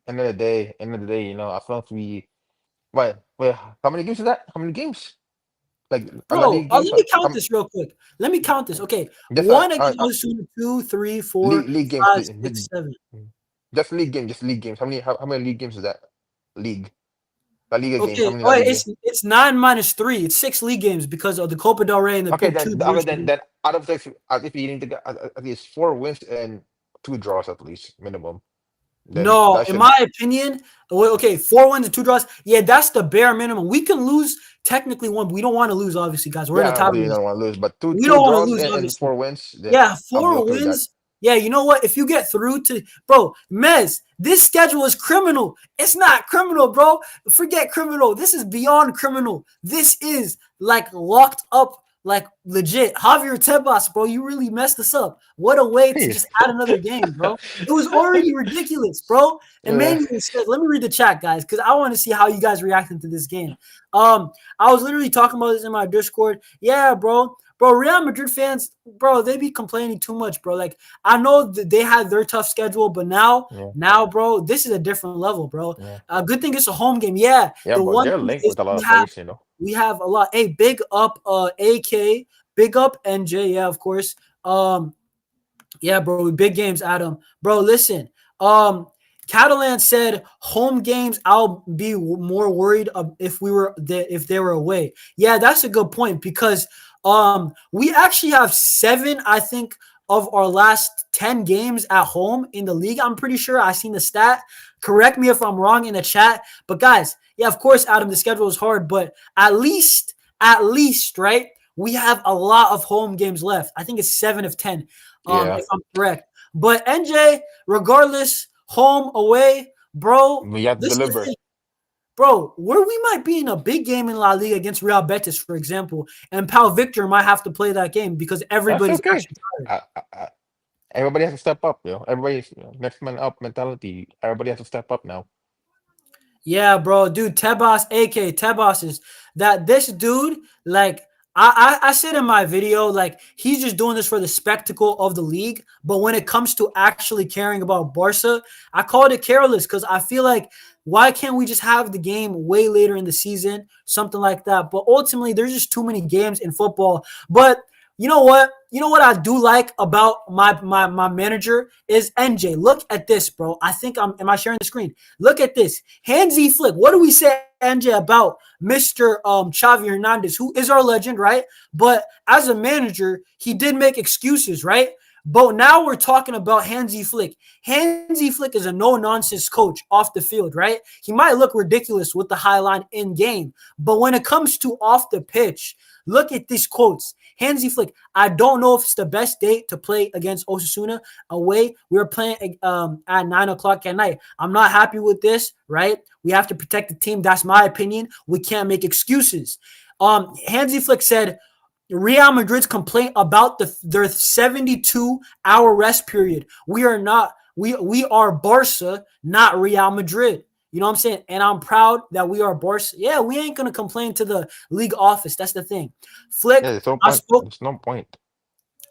End of the day, you know, I feel like wait, how many games is that? How many games? Like La Bro, Liga let games? me count this real quick. Let me count this. Okay. Just 1 against Osasuna, 2, 3, 4, league games. 5, 6, 7. Just league games. Just league games. How many league games is that? League. La Liga games. How Okay. many Oh, La Liga? it's 9 minus 3. It's 6 league games because of the Copa del Rey and the Okay, Big Two. then out of 6, if you need to get at least 4 wins and 2 draws at least minimum. Then No, that in should my opinion, okay, 4 wins and 2 draws. Yeah, that's the bare minimum. We can lose technically one, but we don't want to lose, obviously, guys. We're in the top. you don't want to lose, but two We two don't want to draws lose, and obviously. 4 wins. Then Yeah, I'll be 4 okay with that. wins. Yeah, you know what? If you get through to bro, Mez, this schedule is criminal. It's not criminal, bro. Forget criminal. This is beyond criminal. This is like locked up, like legit. Javier Tebas, bro, you really messed us up. What a way to just add another game, bro. It was already ridiculous, bro. Emmanuel said, let me read the chat, guys, because I want to see how you guys reacting to this game. I was literally talking about this in my Discord. Yeah, bro. Bro, Real Madrid fans, bro, they be complaining too much, bro. Like, I know that they had their tough schedule, but now, bro, this is a different level, bro. Good thing it's a home game. Yeah, Yeah, the but one they're thing linked is with a lot of players, you know. we have a lot. Hey, big up AK, big up NJ, yeah, of course. Yeah, bro, big games, Adam. Bro, listen. Catalan said home games. I'll be more worried if they were away. Yeah, that's a good point because we actually have 7, I think, of our last 10 games at home in the league. I'm pretty sure I seen the stat. Correct me if I'm wrong in the chat. But guys, yeah, of course, Adam, the schedule is hard, but at least, right? We have a lot of home games left. I think it's 7 of 10, if I'm correct. But NJ, regardless, home, away, bro. We have to deliver. Bro, where we might be in a big game in La Liga against Real Betis, for example, and Pau Victor might have to play that game because everybody's actually tired. Everybody has to step up, you know. Everybody's next man up mentality. Everybody has to step up now. Yeah, bro, dude, Tebas, AK Tebas is that this dude, like I said in my video, like he's just doing this for the spectacle of the league. But when it comes to actually caring about Barca, I called it careless because I feel like why can't we just have the game way later in the season, something like that? But ultimately, there's just too many games in football. But you know what? You know what I do like about my manager is NJ. Look at this, bro. I think am I sharing the screen? Look at this. Hansi Flick. What do we say, NJ, about Mr. Xavi Hernandez, who is our legend, right? But as a manager, he did make excuses, right? But now we're talking about Hansi Flick. Hansi Flick is a no-nonsense coach off the field, right? He might look ridiculous with the high line in game, but when it comes to off the pitch, look at these quotes. Hansi Flick, I don't know if it's the best day to play against Osasuna away. We're playing at 9 o'clock at night. I'm not happy with this, right? We have to protect the team. That's my opinion. We can't make excuses. Hansi Flick said, Real Madrid's complaint about their 72-hour rest period. We are Barca, not Real Madrid. You know what I'm saying? And I'm proud that we are Barca. Yeah, we ain't gonna complain to the league office. That's the thing. Flick, there's no point. There's no point.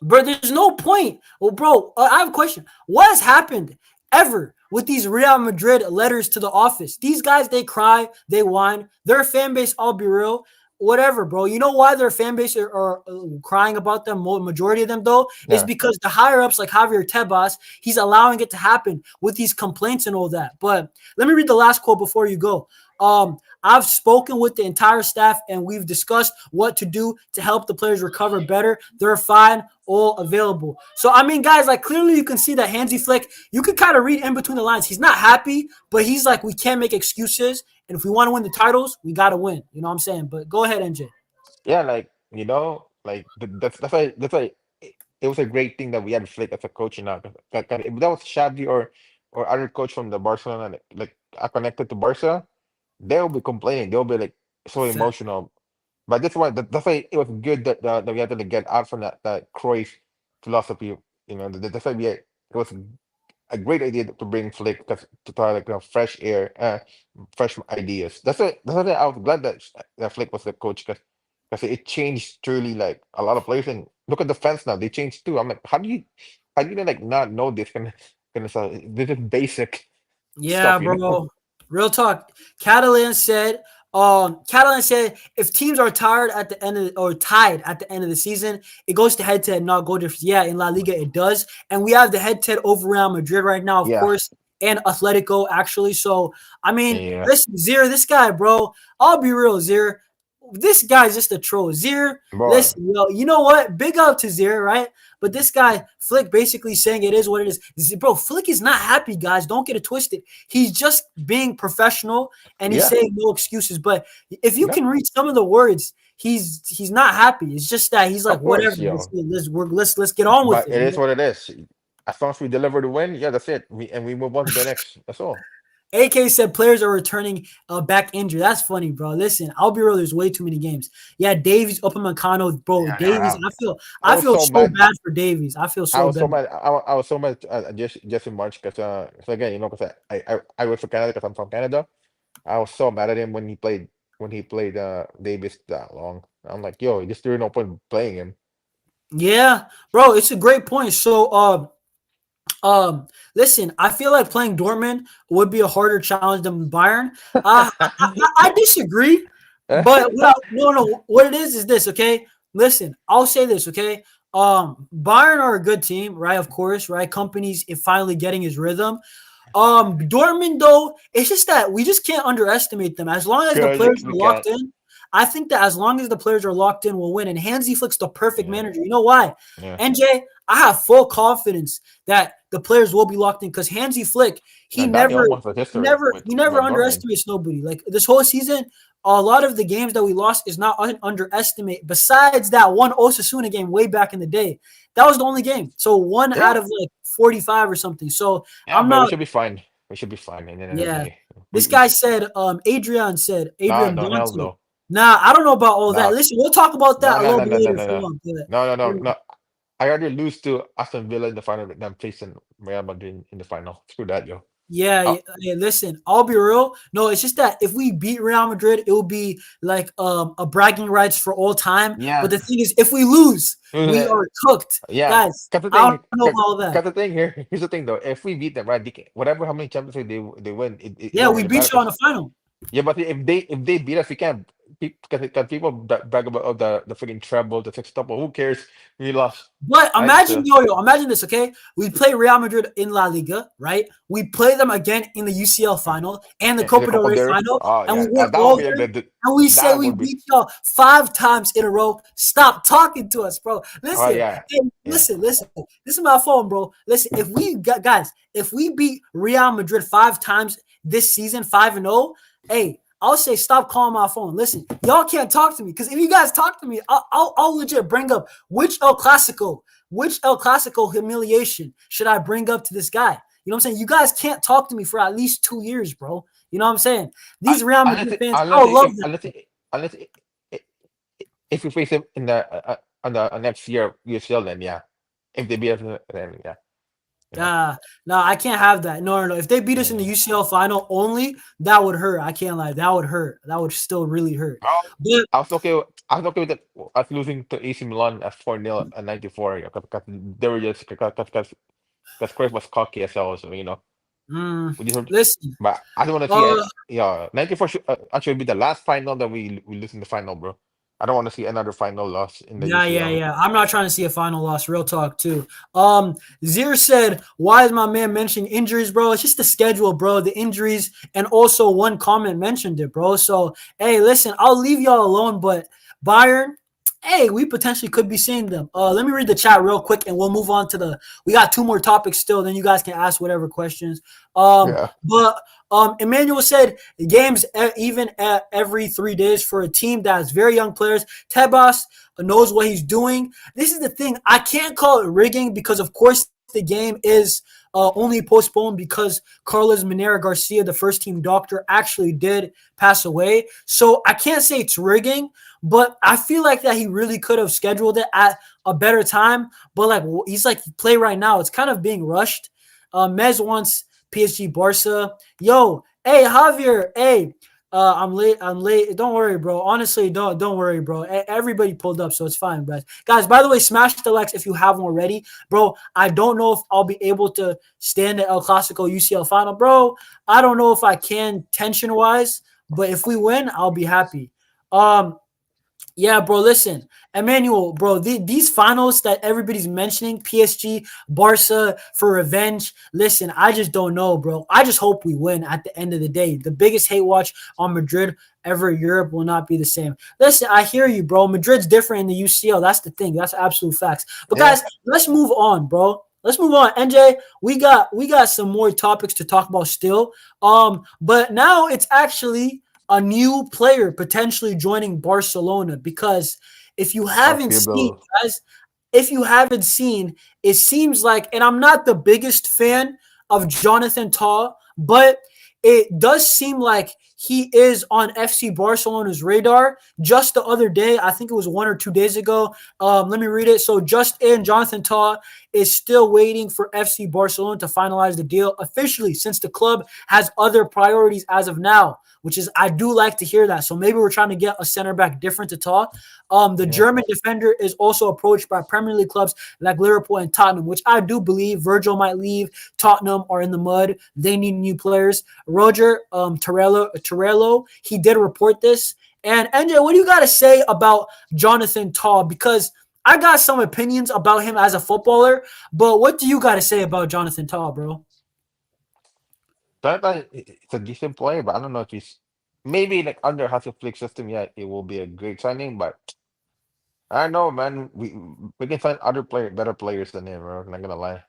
Bro, there's no point. Well, bro, I have a question. What has happened ever with these Real Madrid letters to the office? These guys, they cry, they whine. Their fan base, I'll be real, whatever, bro. You know why their fan base are crying about them? Majority of them, though, is because the higher ups like Javier Tebas, he's allowing it to happen with these complaints and all that. But let me read the last quote before you go. I've spoken with the entire staff and we've discussed what to do to help the players recover better. They're fine, all available. So I mean, guys, like clearly you can see that Hansi Flick, you can kind of read in between the lines. He's not happy, but he's like, we can't make excuses. And if we want to win the titles, we got to win. You know what I'm saying? But go ahead, NJ. Yeah, like like that's why it was a great thing that we had Flick as a coach now. 'Cause if that was Xavi or other coach from the Barcelona like are connected to Barca, they'll be complaining. They'll be like so emotional. But that's why it was good that we had to like, get out from that Cruyff philosophy. That's why it was a great idea to bring Flick to try like fresh air, fresh ideas. That's why I was glad that Flick was the coach because it changed truly like a lot of players. And look at the fans now; they changed too. I'm like, how do you like not know this kind of stuff? This is basic Yeah, stuff, you know? bro. Real talk. Catalan said if teams are tired at the end of or tied at the end of the season, it goes to head to head, not goal difference. Yeah, in La Liga it does, and we have the head to head over Real Madrid right now, of Yeah, course, and Atletico actually. So I mean, yeah, listen, Zir, this guy, bro. I'll be real, Zir. This guy's just a troll. Zir, bro. listen, yo, you know what? Big up to Zir, right? But this guy, Flick, basically saying it is what it is. Bro, Flick is not happy, guys. Don't get it twisted. He's just being professional and he's Yeah, saying no excuses. But if you yeah. can read some of the words, he's not happy. It's just that he's like, Of whatever. course, Let's yo. let's get on with But it. it You is know? what it is. As long as we deliver the win, yeah, that's it. We move on to the next. That's all. AK said players are returning back injured. That's funny, bro. Listen, I'll be real. There's way too many games. Yeah, Davies, Upamecano, bro. Yeah, they are Davies. out. I I was feel so so mad. bad for Davies. I feel I so was so bad. mad. I was so mad just in March because so again, because I work for Canada because I'm from Canada. I was so mad at him when he played Davis that long. I'm like, yo, just there's no point playing him. Yeah, bro. It's a great point. So, listen, I feel like playing Dortmund would be a harder challenge than Bayern. I disagree, but no. What it is this, okay? Listen, I'll say this, okay? Bayern are a good team, right? Of course, right? Companies is finally getting his rhythm. Dortmund though, it's just that we just can't underestimate them. As long as the Good, players we are locked can't. in, I think that as long as the players are locked in, we'll win. And Hansi Flick's the perfect Yeah, manager. You know why? yeah. NJ, I have full confidence that the players will be locked in because Hansi Flick, he And Danny never, almost has he history never, he never with Dortmund. underestimates nobody. Like this whole season, a lot of the games that we lost is not underestimate. Besides that one Osasuna game way back in the day, that was the only game. So one Yeah, out of like 45 or something. So yeah, I'm but we not. should be fine. We should be fine at the end of the Yeah. day. This We guy said, no, Adrian no, hell Bonte. no. Nah, I don't know about all that. No, Listen, we'll talk about no, that a no, little no, bit no, no, later no, if you no, want. no, no, no, no. I already lose to Aston Villa in the final. I'm facing Real Madrid in the final. Screw that, yo. Yeah, Oh, yeah, listen, I'll be real. No, it's just that if we beat Real Madrid, it will be like a bragging rights for all time. But yeah, the thing is, if we lose, we are cooked. yeah. Guys, Cause the I don't thing, know about all that. cause the thing here. Here's the thing, though. If we beat them, right, whatever how many Champions League they win, it Yeah, don't we really matter. beat you on Cause the final. yeah, but if they beat us, we can't. Because people brag about the freaking treble, the sextuple. Who cares? We lost, But right? imagine, So imagine this, okay? We play Real Madrid in La Liga, right? We play them again in the UCL final and the in the Copa del Copa Rey del Rey. final, Oh and we yeah, win that would all be them, and we say that we would be. beat y'all 5 times in a row. Stop talking to us, bro. Oh Listen, yeah, hey, yeah. listen. This is my phone, bro. Listen, if we got guys, if we beat Real Madrid 5 times this season, 5-0, hey, I'll say stop calling my phone. Listen, y'all can't talk to me because if you guys talk to me, I'll legit bring up which El Clasico humiliation should I bring up to this guy? You know what I'm saying? You guys can't talk to me for at least 2 years, bro. You know what I'm saying? These Real Unless Madrid it, fans, I unless love it, them. unless it, unless it, i- if we face them in the on the next year UCL, then yeah. If they beat us, then yeah, you know. No, I can't have that. No. If they beat us in the Yeah. UCL final only, that would hurt. I can't lie. That would hurt. That would still really hurt. Well, But I was okay with us losing to AC Milan at 4-0 at 94. Yeah, because they were just because Chris was cocky as hell. So mm, we just. listen, But I don't want to see it. uh, Yeah, 94 should actually be the last final that we lose in the final, bro. I don't want to see another final loss in the Yeah, yeah, UCL. yeah. I'm not trying to see a final loss. Real talk, too. Zir said, "Why is my man mentioning injuries, bro? It's just the schedule, bro. The injuries, and also one comment mentioned it, bro. So, hey, listen, I'll leave y'all alone. But Bayern, hey, we potentially could be seeing them. Let me read the chat real quick, and we'll move on to the. We got two more topics still. Then you guys can ask whatever questions. Yeah. But Emmanuel said games even every 3 days for a team that has very young players. Tebas knows what he's doing. This is the thing. I can't call it rigging because, of course, the game is only postponed because Carlos Minera Garcia, the first team doctor, actually did pass away. So I can't say it's rigging, but I feel like that he really could have scheduled it at a better time. But like he's like play right now. It's kind of being rushed. Mez wants PSG Barca. Yo, hey Javier, hey. I'm late. I'm late. Don't worry, bro. Honestly, don't worry, bro. Everybody pulled up, so it's fine, guys. Guys, by the way, smash the likes if you haven't already, bro. I don't know if I'll be able to stand the El Clasico UCL final, bro. I don't know if I can tension wise, but if we win, I'll be happy. Um, yeah, bro. Listen, Emmanuel, bro. These finals that everybody's mentioning, PSG, Barca for revenge. Listen, I just don't know, bro. I just hope we win at the end of the day. The biggest hate watch on Madrid ever in Europe will not be the same. Listen, I hear you, bro. Madrid's different in the UCL. That's the thing. That's absolute facts. But Yeah. guys, let's move on, bro. Let's move on. NJ, we got some more topics to talk about still. But now it's actually a new player potentially joining Barcelona because if you haven't seen, Possible. guys, if you haven't seen, it seems like, and I'm not the biggest fan of Jonathan Tah, but it does seem like he is on FC Barcelona's radar. Just the other day, I think it was 1 or 2 days ago. Let me read it. So, just in, Jonathan Tah is still waiting for FC Barcelona to finalize the deal officially since the club has other priorities as of now, which is I do like to hear that. So maybe we're trying to get a center back different to talk. The Yeah. German defender is also approached by Premier League clubs like Liverpool and Tottenham, which I do believe Virgil might leave. Tottenham are in the mud. They need new players. Roger Torello, he did report this. And NJ, what do you got to say about Jonathan Tah? Because I got some opinions about him as a footballer, but what do you got to say about Jonathan Tah, bro? That it's a decent player, but I don't know if he's maybe like under Hansi Flick system. Yeah, it will be a great signing, but I don't know, man. We can find other better players than him. Bro. Not gonna lie,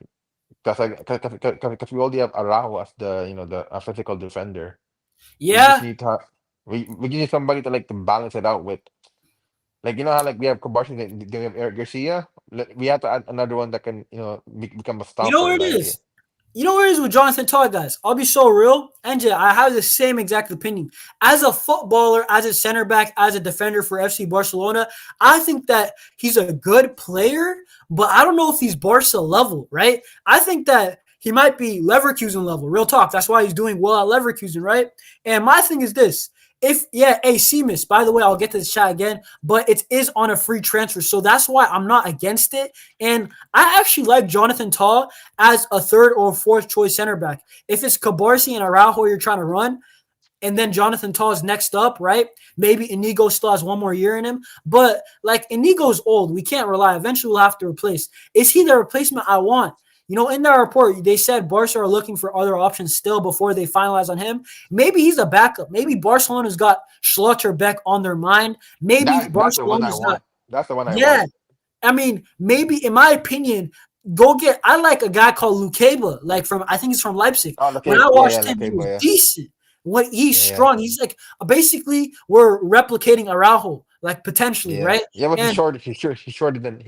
because we already have Araujo as the the physical defender. We just Yeah, need to we just need somebody to like to balance it out with. Like how like we have Kabarsi, then we have Eric Garcia. We have to add another one that can become a you know stopper. where it Like is. You know where it is with Jonathan Todd, guys. I'll be so real. NJ, I have the same exact opinion. As a footballer, as a center back, as a defender for FC Barcelona, I think that he's a good player, but I don't know if he's Barca level, right? I think that he might be Leverkusen level. Real talk. That's why he's doing well at Leverkusen, right? And my thing is this. Hey, Seamus, by the way, I'll get to the chat again, but it is on a free transfer. So that's why I'm not against it. And I actually like Jonathan Tah as a third or fourth choice center back. If it's Cabarsi and Araujo you're trying to run, and then Jonathan Tah is next up, right? Maybe Inigo still has one more year in him. But like Inigo's old. We can't rely. Eventually we'll have to replace. Is he the replacement I want? In their report, they said Barca are looking for other options still before they finalize on him. Maybe he's a backup. Maybe Barcelona's got Schlotterbeck on their mind. Maybe that's the one I Barcelona's got, want. That's the one I want. yeah, I mean, maybe in my opinion, go get. I like a guy called Lukeba, like I think he's from Leipzig. Oh, When okay, I yeah, watched him, he okay, was boy, yeah, decent. What he's yeah, yeah. strong. He's like basically we're replicating Araujo, like potentially, Yeah, right? yeah, but And he's shorter than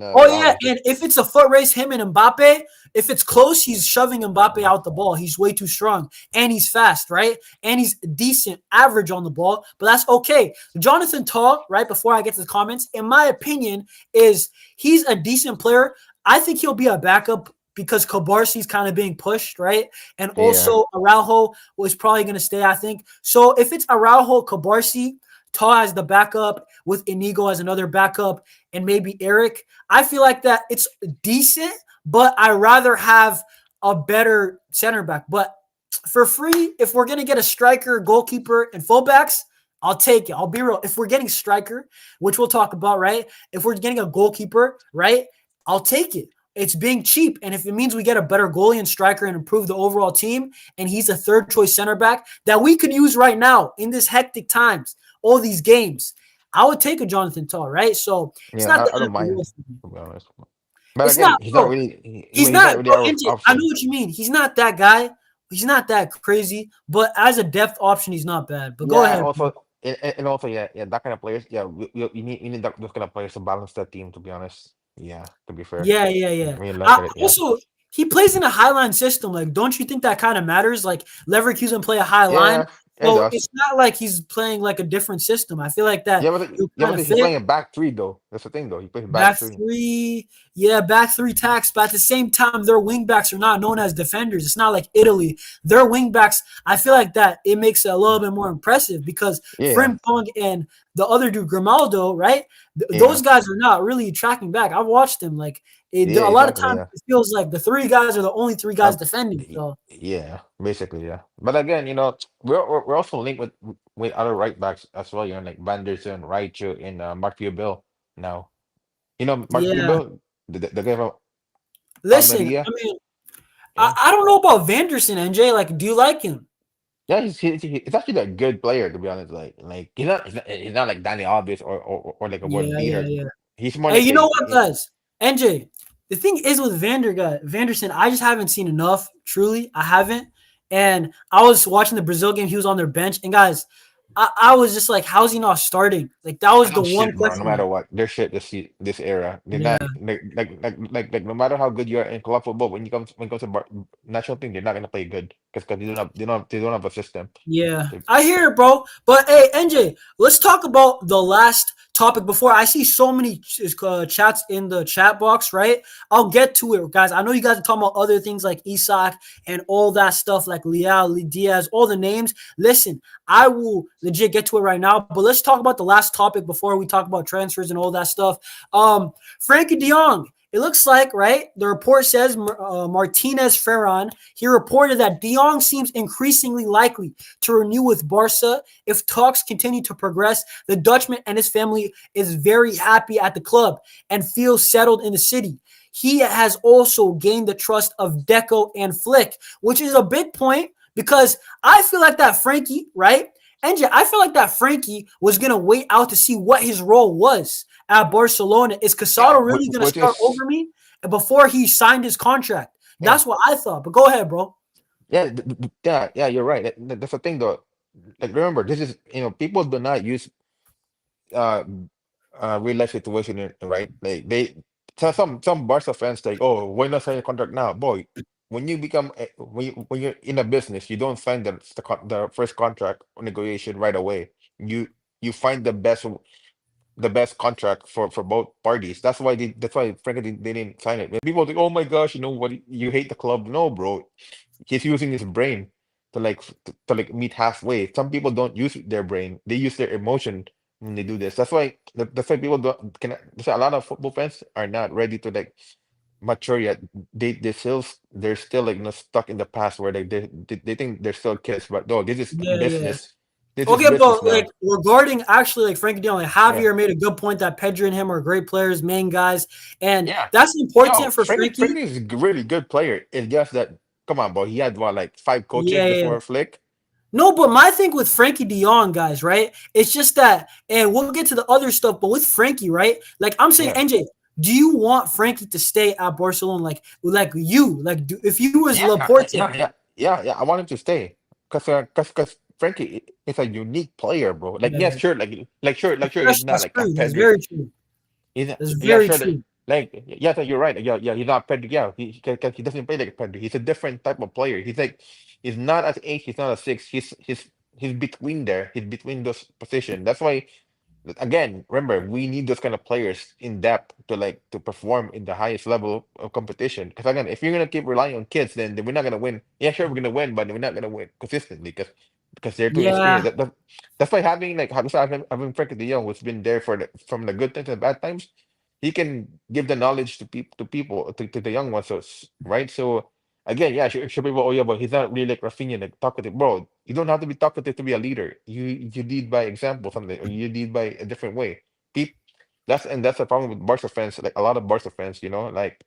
oh yeah, Araujo. and if it's a foot race, him and Mbappe, if it's close, he's shoving Mbappe out the ball. He's way too strong, and he's fast, right? And he's decent, average on the ball, but that's okay. Jonathan Tah, right before I get to the comments, in my opinion, is he's a decent player. I think he'll be a backup because Kobarsi's kind of being pushed, right? And Yeah, also Araujo was probably going to stay, I think. So if it's Araujo, Kobarsi, Tah as the backup with Inigo as another backup, and maybe Eric. I feel like that it's decent, but I rather have a better center back. But for free, if we're gonna get a striker, goalkeeper, and fullbacks, I'll take it. I'll be real. If we're getting striker, which we'll talk about, right? If we're getting a goalkeeper, right? I'll take it. It's being cheap. And if it means we get a better goalie and striker and improve the overall team, and he's a third choice center back that we could use right now in this hectic times, all these games, I would take a Jonathan Tah, right? So it's Yeah, not the I end don't of the mind world for me. to be honest. But It's again, not, bro. He's he's not not, really bro, our NJ, I know option. what you mean. He's not that guy. He's not that crazy, but as a depth option, he's not bad. But go Yeah, ahead, bro. also and also yeah, that kind of players. Yeah, you need those kind of players to balance that team. To be honest, yeah, to be fair, Yeah, yeah, yeah. when you look at it, yeah, Also, he plays in a high line system. Like, don't you think that kind of matters? Like, Leverkusen play a high line, yeah, it so it's does. not like he's playing like a different system. I feel like that he'll Yeah, kind but of he's fit. playing a back three though. That's the thing though. He plays back Back three. three, yeah, back three tax. But at the same time, their wing backs are not known as defenders. It's not like Italy. Their wing backs, I feel like that it makes it a little bit more impressive because Yeah, Frimpong and the other dude, Grimaldo, right? yeah, Those guys are not really tracking back. I've watched them. Like yeah, a lot of exactly. times, Yeah. it feels like the three guys are the only three guys defending. So Yeah, basically, yeah. But again, we're also linked with other right backs as well. Like Vanderson, Raichu, and Mark Bill now. Mark yeah, Bill, the guy from listen, Almeria. I mean, Yeah, I don't know about Vanderson, NJ. Like, do you like him? yeah, he's actually a good player to be honest. Like he's not like Danny Alves or like a world Yeah, yeah, beater. yeah. He's more Hey, like you know a what, guys? NJ, the thing is with Vanderson, I just haven't seen enough. Truly, I haven't. And I was watching the Brazil game. He was on their bench, and guys, I was just like, "How's he not starting?" Like that was I the know one shit, bro. No question matter mark. what, they're shit this era. They're Yeah, not no matter how good you are in club football, when it comes to national team, they're not gonna play good because they don't have a system. yeah, I hear it, bro. But hey, NJ, let's talk about the last topic before I see so many chats in the chat box, right? I'll get to it, guys. I know you guys are talking about other things like Isak and all that stuff, like Leal, Diaz, all the names. Listen, I will legit get to it right now, but let's talk about the last topic before we talk about transfers and all that stuff. Frenkie de Jong. It looks like, right? The report says Martinez Ferran. He reported that De Jong seems increasingly likely to renew with Barca if talks continue to progress. The Dutchman and his family is very happy at the club and feels settled in the city. He has also gained the trust of Deco and Flick, which is a big point because I feel like that Frenkie, right? NJ, I feel like that Frenkie was going to wait out to see what his role was at Barcelona. Is Yeah, Casado really going to which start is over me before he signed his contract? yeah, That's what I thought. But go ahead, bro. yeah, yeah. You're right. That's the thing though. Like remember, this is people do not use uh real life situation, right? Like some Barca fans like, oh, why not sign a contract now, boy? When you become when you're in a business, you don't sign the first contract negotiation right away. You you find the best contract for both parties. That's why Frankie they didn't sign it. When people think, oh my gosh, what you hate the club. No, bro. He's using his brain to like meet halfway. Some people don't use their brain; they use their emotion when they do this. That's why people don't can. That's why a lot of football fans are not ready to like mature yet. They're still like stuck in the past where like they think they're still kids. But no, this is Yeah, yeah. business. This is Okay, business but like now. regarding actually like Frankie De Jong, like Yeah. Javier made a good point that Pedri and him are great players, main guys, and Yeah. that's Yo, important for Frankie Frankie. is a really good player. It's just that, come on, bro. He had what, like five coaches Yeah, yeah. before Flick? No, but my thing with Frankie De Jong, guys, right? It's just that, and we'll get to the other stuff, but with Frankie, right? Like I'm saying, Yeah. NJ, do you want Frankie to stay at Barcelona? Like you, like if you was Yeah, Laporte, yeah. I want him to stay because Frankie is a unique player, bro. Like, yeah, yeah, sure, sure, he's not that's like a true. That's Pedri. very true. That's Yeah, very sure. true. Yeah, you're right. Yeah, he's not Pedri. Yeah, 'cause he doesn't play like Pedri. He's a different type of player. He's not at eight. He's not a six. He's between there. He's between those positions. That's why again, remember, we need those kind of players in depth to perform in the highest level of competition. Because again, if you're gonna keep relying on kids, then we're not gonna win. Yeah, sure, we're gonna win, but we're not gonna win consistently because they're too Yeah, inexperienced. That's why having Frenkie De Jong, who's been there from the good times and bad times, he can give the knowledge to the young ones. So right. So again, yeah, sure, people. Oh yeah, but he's not really like Rafinha, like talkative, bro. You don't have to be talkative to be a leader. You lead by example, something, or you lead by a different way. Peop that's the problem with Barca fans. Like a lot of Barca fans, like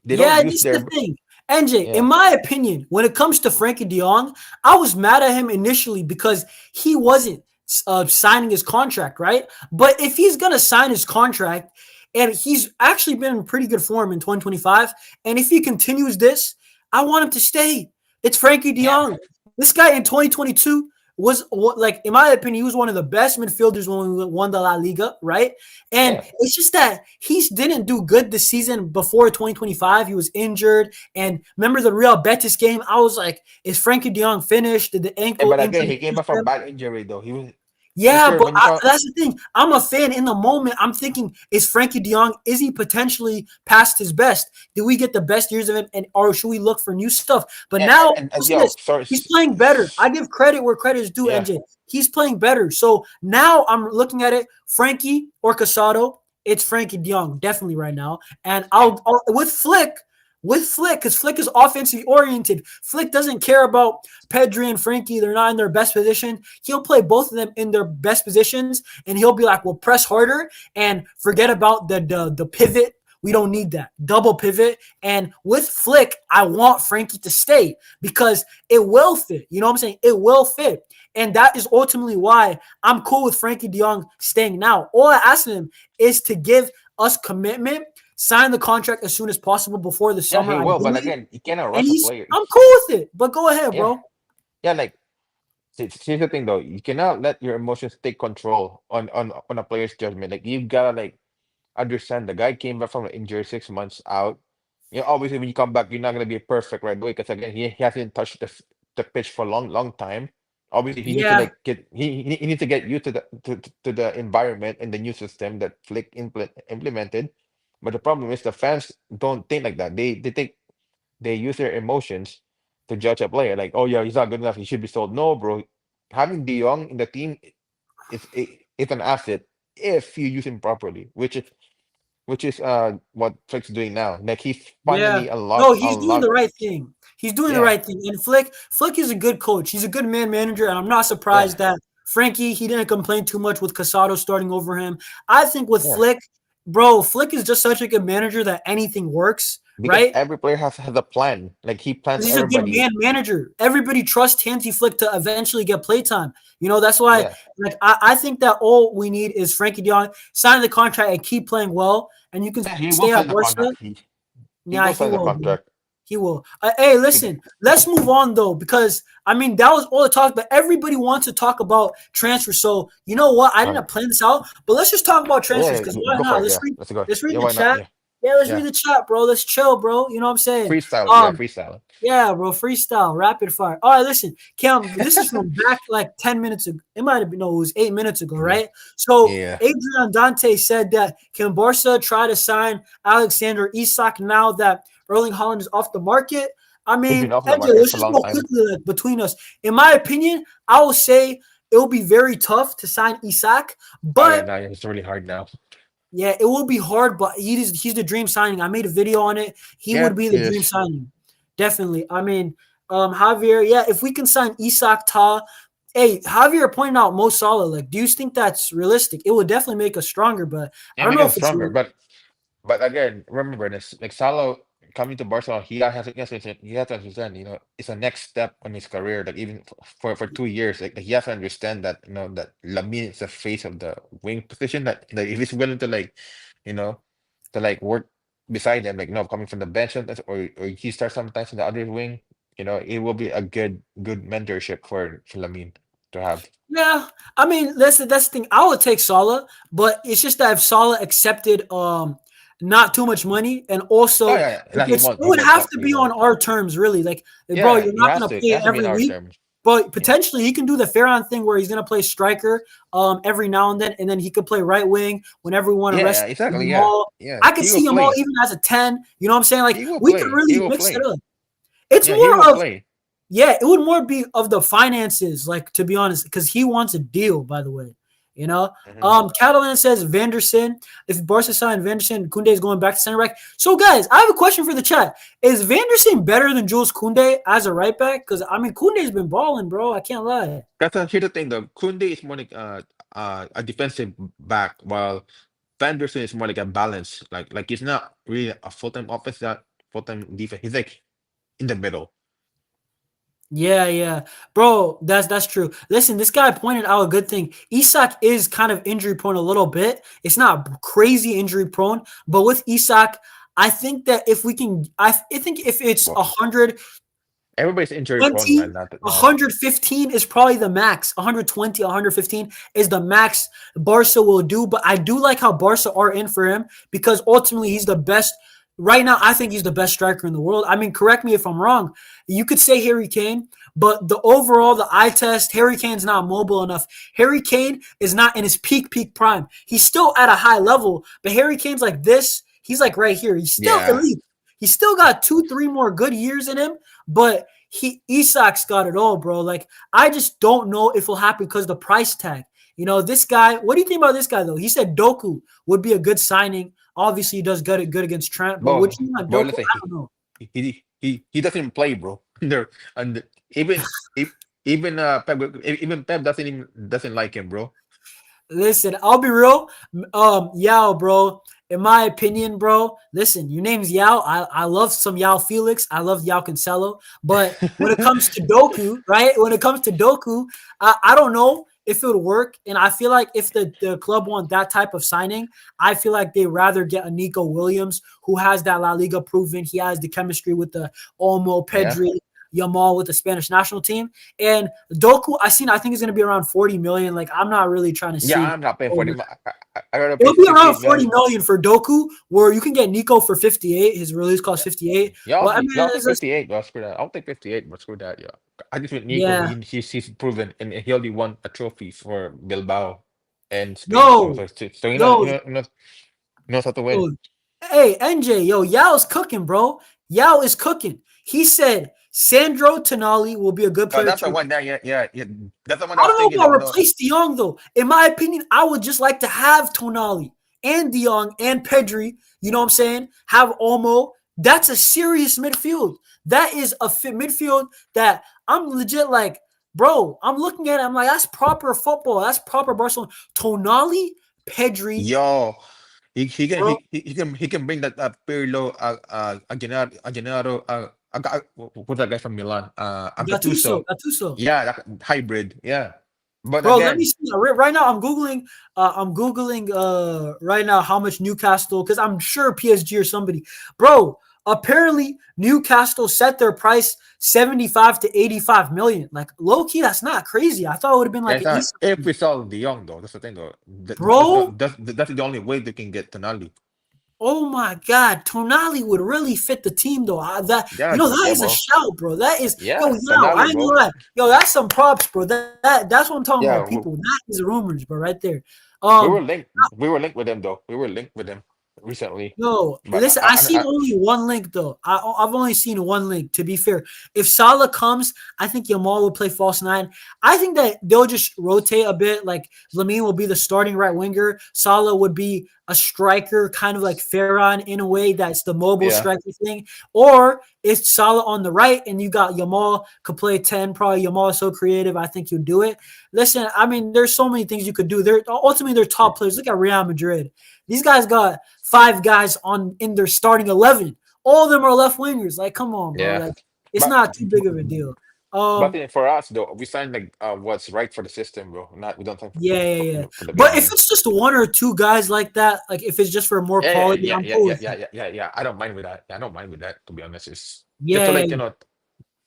they don't Yeah, use this is the their thing. NJ, in yeah my opinion, when it comes to Frenkie de Jong, I was mad at him initially because he wasn't signing his contract, right? But if he's going to sign his contract, and he's actually been in pretty good form in 2025, and if he continues this, I want him to stay. It's Frenkie de yeah Jong. This guy in 2022 was like, in my opinion, he was one of the best midfielders when we won the La Liga, right? And yeah. it's just that he didn't do good this season before 2025. He was injured. And remember the Real Betis game? I was like, is Frenkie de Jong finished? Did the And ankle but again, injury he came push back from him? bad injury though. He was for Yeah, sure but when you come. that's the thing. I'm a fan in the moment. I'm thinking, is Frenkie de Jong, is he potentially past his best? Did we get the best years of him? Or should we look for new stuff? But And, now, and listen to yo, this. sorry, He's playing better. I give credit where credit is due, yeah. NJ. He's playing better. So now I'm looking at it, Frankie or Casado. It's Frankie de Jong, definitely right now. And I'll with Flick, because Flick is offensively oriented. Flick doesn't care about Pedri and Frankie. They're not in their best position. He'll play both of them in their best positions, and he'll be like, "Well, press harder and forget about the pivot. We don't need that double pivot." And with Flick, I want Frankie to stay because it will fit. You know what I'm saying? It will fit. And that is ultimately why I'm cool with Frankie de Jong staying now. All I ask him is to give us commitment, sign the contract as soon as possible before the Yeah, summer, he will, but ideally. again, you cannot And rush a player. I'm cool with it. But go ahead, Yeah, bro. yeah, like here's the thing though, you cannot let your emotions take control on a player's judgment. Like you've gotta like understand the guy came back from an injury 6 months out. Obviously when you come back, you're not gonna be perfect right away because again, he hasn't touched the pitch for a long time. Obviously, he needs to Yeah, like get he needs to get used to the environment and the new system that Flick implemented. But the problem is the fans don't think like that. They think they use their emotions to judge a player. Like, oh yeah, he's not good enough. He should be sold. No, bro. Having De Jong in the team is an asset if you use him properly, which is what Flick's doing now. Like he's yeah. finally No, a he's doing the lot. right thing. He's doing the Yeah, right thing. And Flick is a good coach. He's a good man manager, and I'm not yeah, surprised that Frankie, he didn't complain too much with Casado starting over him. I think with yeah. Flick, bro, Flick is just such a good manager that anything works, Because right? every player has a plan. Like he plans Because he's a good everybody. man manager. Everybody trusts Hansi Flick to eventually get playtime. That's why, Yeah, like, I think that all we need is Frankie de Jong sign the contract and keep playing well, and you can yeah. He will stay at sign the Barca. contract. He Yeah, will he sign the will, bro. contract. He will. Hey, He- listen, let's move on though, because I mean that was all the talk, but everybody wants to talk about transfers. So you know what? I Uh, didn't plan this out, but let's just talk about transfers yeah, because why go for not? it. Let's Yeah, read. let's go. Let's read Yeah, the why not? chat. Yeah, Yeah, let's yeah. read the chat, bro. Let's chill, bro. You know what I'm saying? Freestyle. Yeah, Um, freestyle. yeah, bro, freestyle, rapid fire. All right, listen, Cam, this is from back like 10 minutes ago. It might have been, no, it was 8 minutes ago, Yeah, right? So yeah. Adrian Dante said that can Barca try to sign Alexander Isak now that Erling Haaland is off the market? I He's been mean, off the MJ, market let's for a just long go time. quickly like, between us. In my opinion, I will say it will be very tough to sign Isak, Oh yeah, but no, it's really hard now. yeah, it will be hard, but he's the dream signing. I made a video on it. He Yeah, would be he the dream is. signing. Definitely. I mean, Javier, yeah, if we can sign Isak Ta, hey, Javier pointed out Mo Salah. Like, do you think that's realistic? It would definitely make us stronger, but I Yeah, don't make know him if it's stronger. But again, remember this: like Salah coming to Barcelona, he has to understand. It's a next step on his career. Like even for 2 years, like he has to understand that that Lamine is the face of the wing position. That if he's willing to you know, to work beside him, like coming from the bench sometimes, or he starts sometimes in the other wing. It will be a good mentorship for Lamine to have. Yeah, I mean that's the thing. I would take Salah, but it's just that if Salah accepted not too much money, and Oh also yeah, yeah. if No, he it's, it won't. He would won't. have No, to he be on won't. our terms, really. Like, bro, Yeah, you're he not has gonna to. It play has to be in every our week, terms. but Yeah. potentially he can do the Ferran thing where he's gonna play striker every now and then he could play right wing whenever we want to Yeah, rest exactly. Yeah, Yamal. yeah. I could He will see Yamal play. even as a 10. You know what I'm saying? Like He will we could play. He really will mix it play. up. It's Yeah, he will more of play. yeah, it would more be of the finances, like to be honest, because he wants a deal, by the way. You know, Mhm. Catalan says Vanderson. If Barca sign Vanderson, Koundé is going back to center back. So, guys, I have a question for the chat. Is Vanderson better than Jules Koundé as a right back? Because I mean, Koundé's been balling, bro. I can't lie. Here's the thing though. Kunde is more like a defensive back, while Vanderson is more like a balance. Like he's not really a full time offense, not full time defense. He's like in the middle. Yeah, bro. That's true. Listen, this guy pointed out a good thing. Isak is kind of injury prone a little bit. It's not crazy injury prone, but with Isak, I think that if we can, I think if it's Well, 100, everybody's injury prone, 20, man. Not 115 is probably the max. 120, 115 is the max Barca will do. But I do like how Barca are in for him because ultimately he's the best. Right now, I think he's the best striker in the world. I mean, correct me if I'm wrong. You could say Harry Kane, but the eye test, Harry Kane's not mobile enough. Harry Kane is not in his peak prime. He's still at a high level, but Harry Kane's like this. He's like right here. He's still yeah. elite. He's still got 2-3 more good years in him, but Isak's got it all, bro. Like, I just don't know if it'll happen because the price tag. You know, this guy, what do you think about this guy, though? He said Doku would be a good signing. Obviously, he does good against Trent, but what Bro, you think about bro, Doku? listen, I don't know. he doesn't play, bro. There and even Pep doesn't like him, bro. Listen, I'll be real. Yao, bro. In my opinion, bro, listen, your name's Yao. I love some Yao Felix. I love Yao Cancelo. But when it comes to Doku, right? When it comes to Doku, I don't know if it would work. And I feel like if the club want that type of signing, I feel like they'd rather get a Nico Williams who has that La Liga proven. He has the chemistry with the Olmo, Yeah. Pedri, Yamal with the Spanish national team. And Doku, I think he's going to be around 40 million. Like, I'm not really trying to Yeah, see. I'm not paying for him. I gotta pay It'll be around 58 40 million. million for Doku, where you can get Nico for 58. His release cost 58. Yeah, But I mean, I'll take it's just, 58. Well, screw that. I'll take 58, but screw that. Yeah, I just with Nico. yeah. He's proven, and he already won a trophy for Bilbao and Spain. Yo, So yo, knows how to win. yo. Hey, NJ, yo, Yao's cooking, bro. Yao is cooking. He said Sandro Tonali will be a good No, player that's the too. one. Yeah. That's the one I I was don't thinking know of. about No, replace De Jong, though. In my opinion, I would just like to have Tonali and De Jong and Pedri, you know what I'm saying? Have Olmo. That's a serious midfield. That is a midfield that I'm legit like, bro, I'm looking at it. I'm like, that's proper football. That's proper Barcelona. Tonali, Pedri, yo, he can bro. he can bring that Pirlo, Aguinaldo, what's that guy from Milan? Gattuso, Gattuso. Gattuso. Yeah, that hybrid. Yeah, but Bro, let me again, see. Right now, I'm googling. Right now how much Newcastle, because I'm sure PSG or somebody. Bro, apparently Newcastle set their price 75 to 85 million. Like low key, that's not crazy. I thought it would have been like that's an not East, if we sell De Jong though. That's the thing though. bro. That's the only way they can get Tonali. Oh my God, Tonali would really fit the team though. That Yeah, is a bro. shout, bro. That is yo. Yeah, I Tonali, ain't gonna bro. lie, yo. That's some props, bro. That's what I'm talking Yeah, about, people. That is rumors, bro, right there. we were Um, linked. We were linked with them though. We were linked with them recently. No, But listen, I seen only one link though. I've only seen one link. To be fair, if Salah comes, I think Yamal will play false nine. I think that they'll just rotate a bit. Like Lamine will be the starting right winger. Salah would be a striker, kind of like Ferran in a way. That's the mobile yeah, striker thing. Or it's Salah on the right, and you got Yamal could play 10. Probably Yamal is so creative. I think he'll do it. Listen, I mean, there's so many things you could do. They're top players. Look at Real Madrid. These guys got 5 guys in their starting 11. All of them are left wingers. Like, come on, bro. yeah. Like, it's But not too big of a deal. for us though, we signed like what's right for the system, bro. Not we don't think Yeah. for the But if behind. it's just one or two guys like that, like if it's just for more quality, I'm cool with it. Yeah. I don't mind with that. I don't mind with that. To be honest, it's just to Yeah. like to like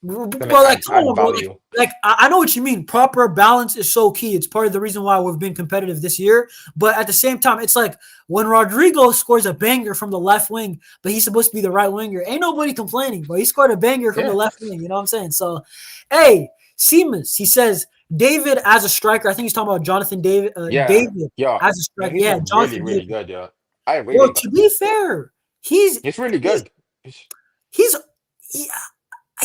But like, come add on, bro. Like, value. I know what you mean. Proper balance is so key. It's part of the reason why we've been competitive this year. But at the same time, it's like when Rodrigo scores a banger from the left wing, but he's supposed to be the right winger. Ain't nobody complaining, but he scored a banger from the Yeah, left wing. You know what I'm saying? So, hey, Seamus, he says David as a striker. I think he's talking about Jonathan David. yeah, David yeah. as a Man, striker. he's Yeah, really Jonathan really David. good. Yeah, I Well, really to be fair, he's he's really he's good. he's he-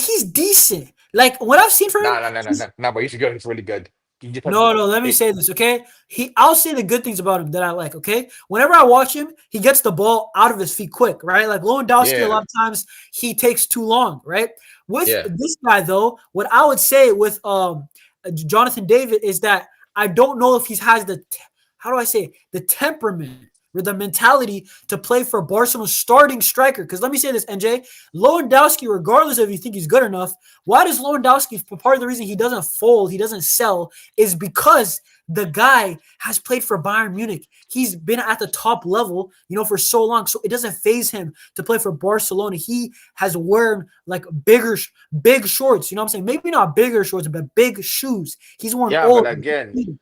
he's decent. Like what I've seen from him, Nah. But he's good. He's really good. You just have No, no, let me it, say this, okay? I'll say the good things about him that I like, okay? Whenever I watch him, he gets the ball out of his feet quick, right? Like Lewandowski, a yeah, lot of times he takes too long, right? With yeah, this guy, though, what I would say with Jonathan David is that I don't know if he has how do I say it? The temperament or the mentality to play for Barcelona's starting striker. Because let me say this, NJ, Lewandowski, regardless of if you think he's good enough, why does Lewandowski, part of the reason he doesn't fold, he doesn't sell, is because the guy has played for Bayern Munich. He's been at the top level, for so long. So it doesn't phase him to play for Barcelona. He has worn like big shorts. You know what I'm saying? Maybe not bigger shorts, but big shoes. He's worn yeah. all But of them. again,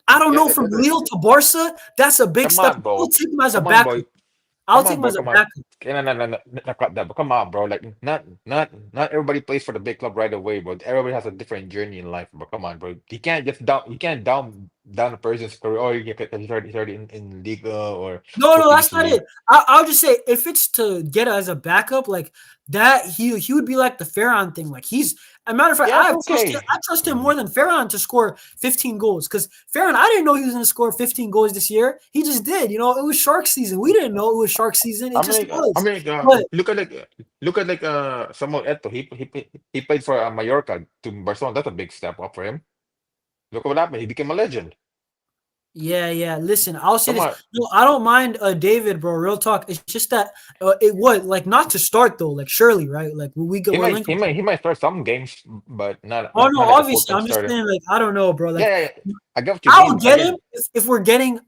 I don't yeah, know, from Lille to Barca, that's a big come step. on, I'll bro. take him as a Come on, backup. boy. I'll Come take on, him bro. as a Come on. backup. No, no, no, no, not cut that. But come on, bro. Like, not everybody plays for the big club right away, bro. Everybody has a different journey in life, bro. Come on, bro. You can't just down. You can't down a person's career. Oh, he's already in Liga or No, no, that's Champions not League. it. I'll just say if it's to get as a backup, like that, he would be like the Ferran thing. Like a matter of fact, Yeah, okay. I trust him more than Ferran to score 15 goals. Because Ferran, I didn't know he was going to score 15 goals this year. He just did. It was Shark season. We didn't know it was Shark season. It I just mean, was. But look at Samuel Eto'o. He played for Mallorca to Barcelona. That's a big step up for him. Look what happened. He became a legend. yeah, yeah. Listen, I'll say Come this. on. No, I don't mind David, bro. Real talk. It's just that it would like not to start though. Like surely, right? Like He we're might linked. he might he might start some games, but not Oh not, no, not like a full obviously, time I'm just starter. saying. Like I don't know, bro. Yeah, Like yeah, yeah. I get what you I'll mean. get him Again, if we're getting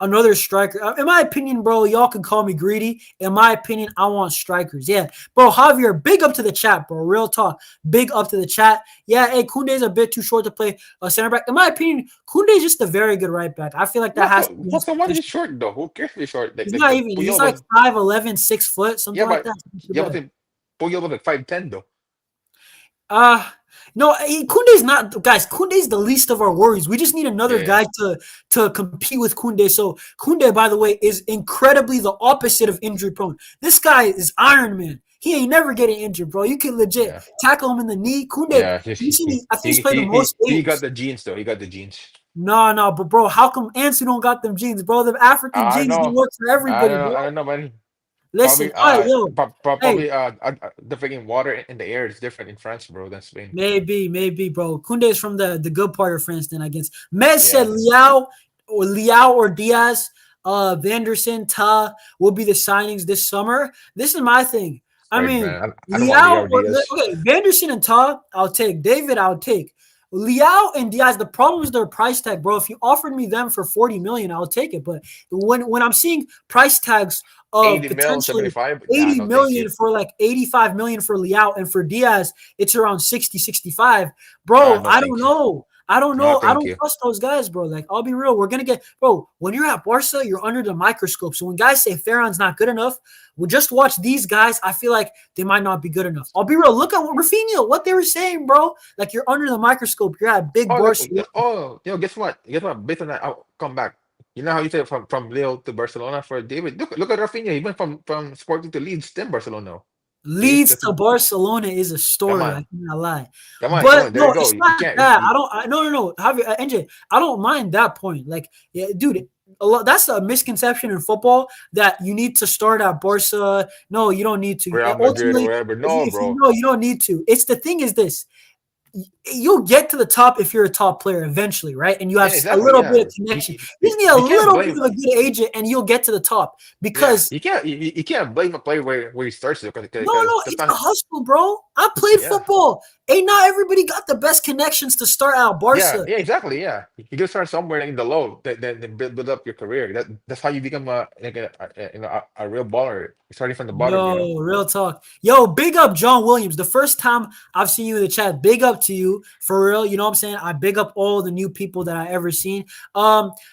another striker. In my opinion, bro, y'all can call me greedy. In my opinion, I want strikers. Yeah, bro. Javier, big up to the chat, bro. Real talk. Big up to the chat. Yeah, hey, Koundé's a bit too short to play center back. In my opinion, Koundé's just a very good right back. I feel like that what's has the to be what's his the one position. he's short though? Who cares if he's short? He's Like not the even. He's Puyol like was 5'11", 6 foot, something yeah, like but that. yeah, but the Puyol was like 5'10" though. Uh no, Koundé's not, guys. Koundé's the least of our worries. We just need another Yeah, guy to compete with Koundé. So Koundé, by the way, is incredibly the opposite of injury prone. This guy is Iron Man. He ain't never getting injured, bro. You can legit yeah, tackle him in the knee. Koundé, yeah. I think he's played the most He got games. the genes though. He got the genes. No, no, but bro, how come Ansu don't got them jeans, bro? Them African I jeans don't know. work for everybody, bro. I don't know, man. Listen, all right, yo, hey, Probably the freaking water in the air is different in France, bro, than Spain. maybe, bro. Koundé is from the good part of France, then I guess. Mez said Yeah, Liao or Diaz, Vanderson, Ta will be the signings this summer. This is my thing. I right, mean, man. I don't want Liao Liao or Diaz. okay, Vanderson and Ta, I'll take. David, I'll take. Liao and Diaz, the problem is their price tag, bro. If you offered me them for 40 million, I'll take it. But when I'm seeing price tags of 80 mil, potentially 75. Nah, 80 no, thank you. million for like 85 million for Liao, and for Diaz, it's around 60, 65. Bro, No, I don't thank you. know. I don't No, know. I thank don't you. trust those guys, bro. Like, I'll be real. We're gonna get, bro. When you're at Barca, you're under the microscope. So when guys say Ferran's not good enough, we just watch these guys. I feel like they might not be good enough. I'll be real. Look at Rafinha, what they were saying, bro. Like, you're under the microscope. You're at big Oh, look, Barcelona. guess what? Guess what? Based on that, I'll come back. You know how you said from Lille to Barcelona for David? Look at Rafinha. He went from Sporting to Leeds, then Barcelona. See, Leads to Barcelona is a come story. I on, cannot lie. come But on. There you no, go. it's You not can't. that. No. Javier, NJ, I don't mind that point. Like, yeah, dude, that's a misconception in football that you need to start at Barca. No, you don't need to. Real Madrid or Ultimately, whatever. if No, you bro. know, you don't need to. It's the thing is this. You'll get to the top if you're a top player eventually, right? And you have Yeah, a exactly. little bit Yeah. of connection. You just need a You can't little bit blame. of a good agent, and you'll get to the top. Yeah, Because you can't blame a player where he starts it no, because no, that's it's a not. hustle, bro. I played Yeah. football. Ain't not everybody got the best connections to start out Yeah, Barca. yeah, exactly. Yeah, you can start somewhere in the low, then build up your career. That's how you become a real baller, starting from the bottom. Yo, real talk. Yo, big up John Williams. The first time I've seen you in the chat, big up to you for real. You know what I'm saying? I big up all the new people that I ever seen.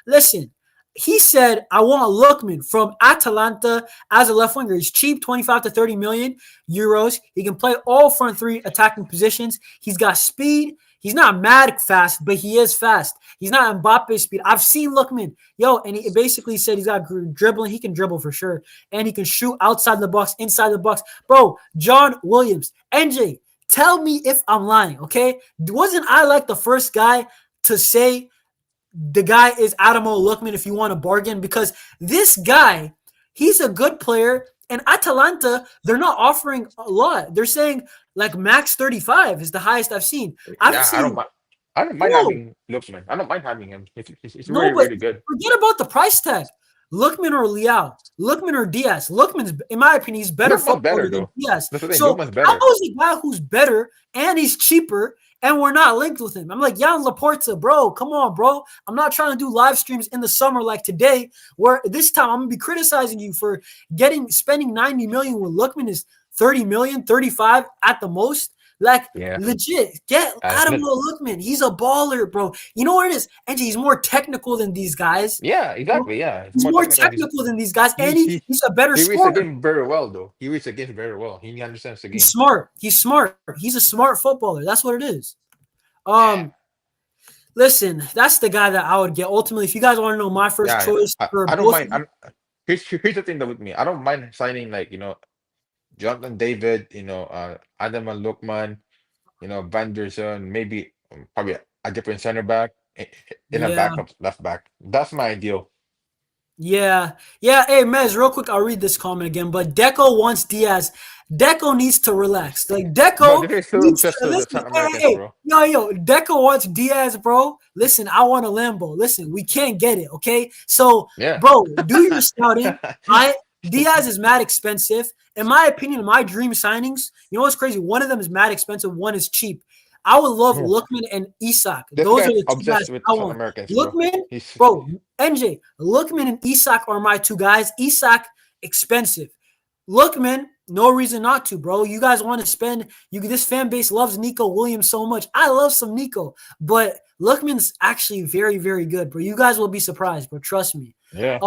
Listen, he said I want Lookman from Atalanta as a left winger. He's cheap, 25 to 30 million euros. He can play all front three attacking positions. He's got speed. He's not mad fast, but he is fast. He's not Mbappe speed. I've seen Lookman. Yo, and he basically said he's got dribbling. He can dribble for sure. And he can shoot outside the box, inside the box. Bro, John Williams. NJ, tell me if I'm lying, okay? Wasn't I like the first guy to say the guy is Adamo Lookman if you want to bargain, because this guy, he's a good player. And Atalanta, they're not offering a lot. They're saying like max 35 is the highest I've seen. I've Yeah, seen, I don't mind bro, having Luxman. I don't mind having him. He's no, really but really good. forget about the price tag. Lookman or Leao, Lookman or Diaz. Lookman's, in my opinion, he's better Lookman's better footballer than though. Diaz. That's the thing. So Lookman's how better. is a guy who's better and he's cheaper and we're not linked with him? I'm like, Jan Laporta, bro, come on, bro. I'm not trying to do live streams in the summer like today, where this time I'm gonna be criticizing you for spending 90 million when Lookman is 30 million, 35 at the most. Like, Yeah. legit, get Adamo Lookman. He's a baller, bro. You know what it is? And he's more technical than these guys. Yeah, exactly. Yeah, He's more technical than these guys, and he's a better he reads the scorer. game very well though. He reads the game very well. He understands the game. He's smart. He's smart. He's a smart footballer. That's what it is. Listen, that's the guy that I would get. Ultimately, if you guys want to know my first choice for I don't both, mind. Here's the thing though with me. I don't mind signing like Jonathan David, Adam Lookman, Vanderson, maybe probably a different center back in a yeah. backup left back. That's my ideal. Yeah. Hey, Mez, real quick, I'll read this comment again. But Deco wants Diaz. Deco needs to relax. Like, Bro, Deco they're so needs obsessed to with the listen. South Americans, Hey, bro. yo, Deco wants Diaz, bro. Listen, I want a Lambo. Listen, we can't get it, okay? So, Yeah. bro, do your scouting. Diaz is mad expensive. In my opinion, my dream signings, you know what's crazy? One of them is mad expensive. One is cheap. I would love Yeah. Lookman and Isak. This Those guy's are the two obsessed guys with I South want. Americans, bro. Lookman, bro, NJ, Lookman and Isak are my two guys. Isak, expensive. Lookman, no reason not to, bro. You guys want to spend, this fan base loves Nico Williams so much. I love some Nico, but Lookman's actually very, very good, bro. You guys will be surprised, bro. Trust me. Yeah.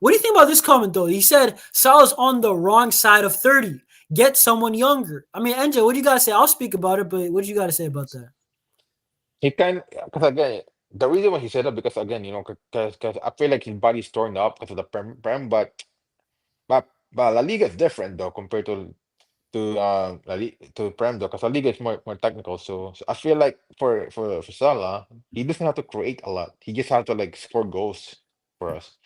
What do you think about this comment, though? He said Salah's on the wrong side of 30. Get someone younger. I mean, NJ, what do you got to say? I'll speak about it, but what do you got to say about that? He because again, the reason why he said that because again, because I feel like his body's torn up because of the prem, but La Liga is different though compared to Prem though, because La Liga is more technical. So I feel like for Salah, he doesn't have to create a lot. He just has to like score goals for us.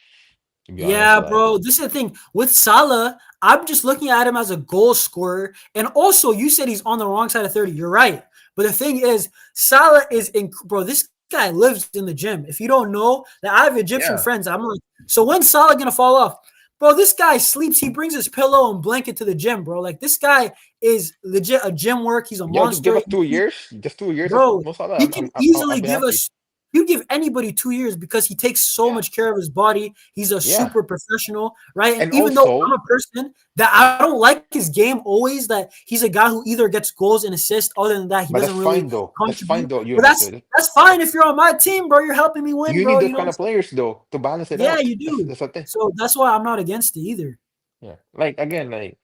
To be honest, Yeah, bro. This is the thing. With Salah, I'm just looking at him as a goal scorer. And also, you said he's on the wrong side of 30. You're right. But the thing is, Salah is bro, this guy lives in the gym. If you don't know, that I have Egyptian friends. I'm like, so when's Salah gonna fall off? Bro, this guy sleeps. He brings his pillow and blanket to the gym, bro. Like, this guy is legit a gym work. He's a monster. Give us 2 years. Just 2 years. Bro, Salah, he can easily give happy. us. You give anybody 2 years because he takes so much care of his body. He's a super professional, right? And even though I'm a person that I don't like his game always, that he's a guy who either gets goals and assists. Other than that, he doesn't really contribute. That's fine though. But that's fine if you're on my team, bro. You're helping me win, you bro. need those kind of players though to balance it out. Yeah, you do. That's the thing. So that's why I'm not against it either. Yeah, like again,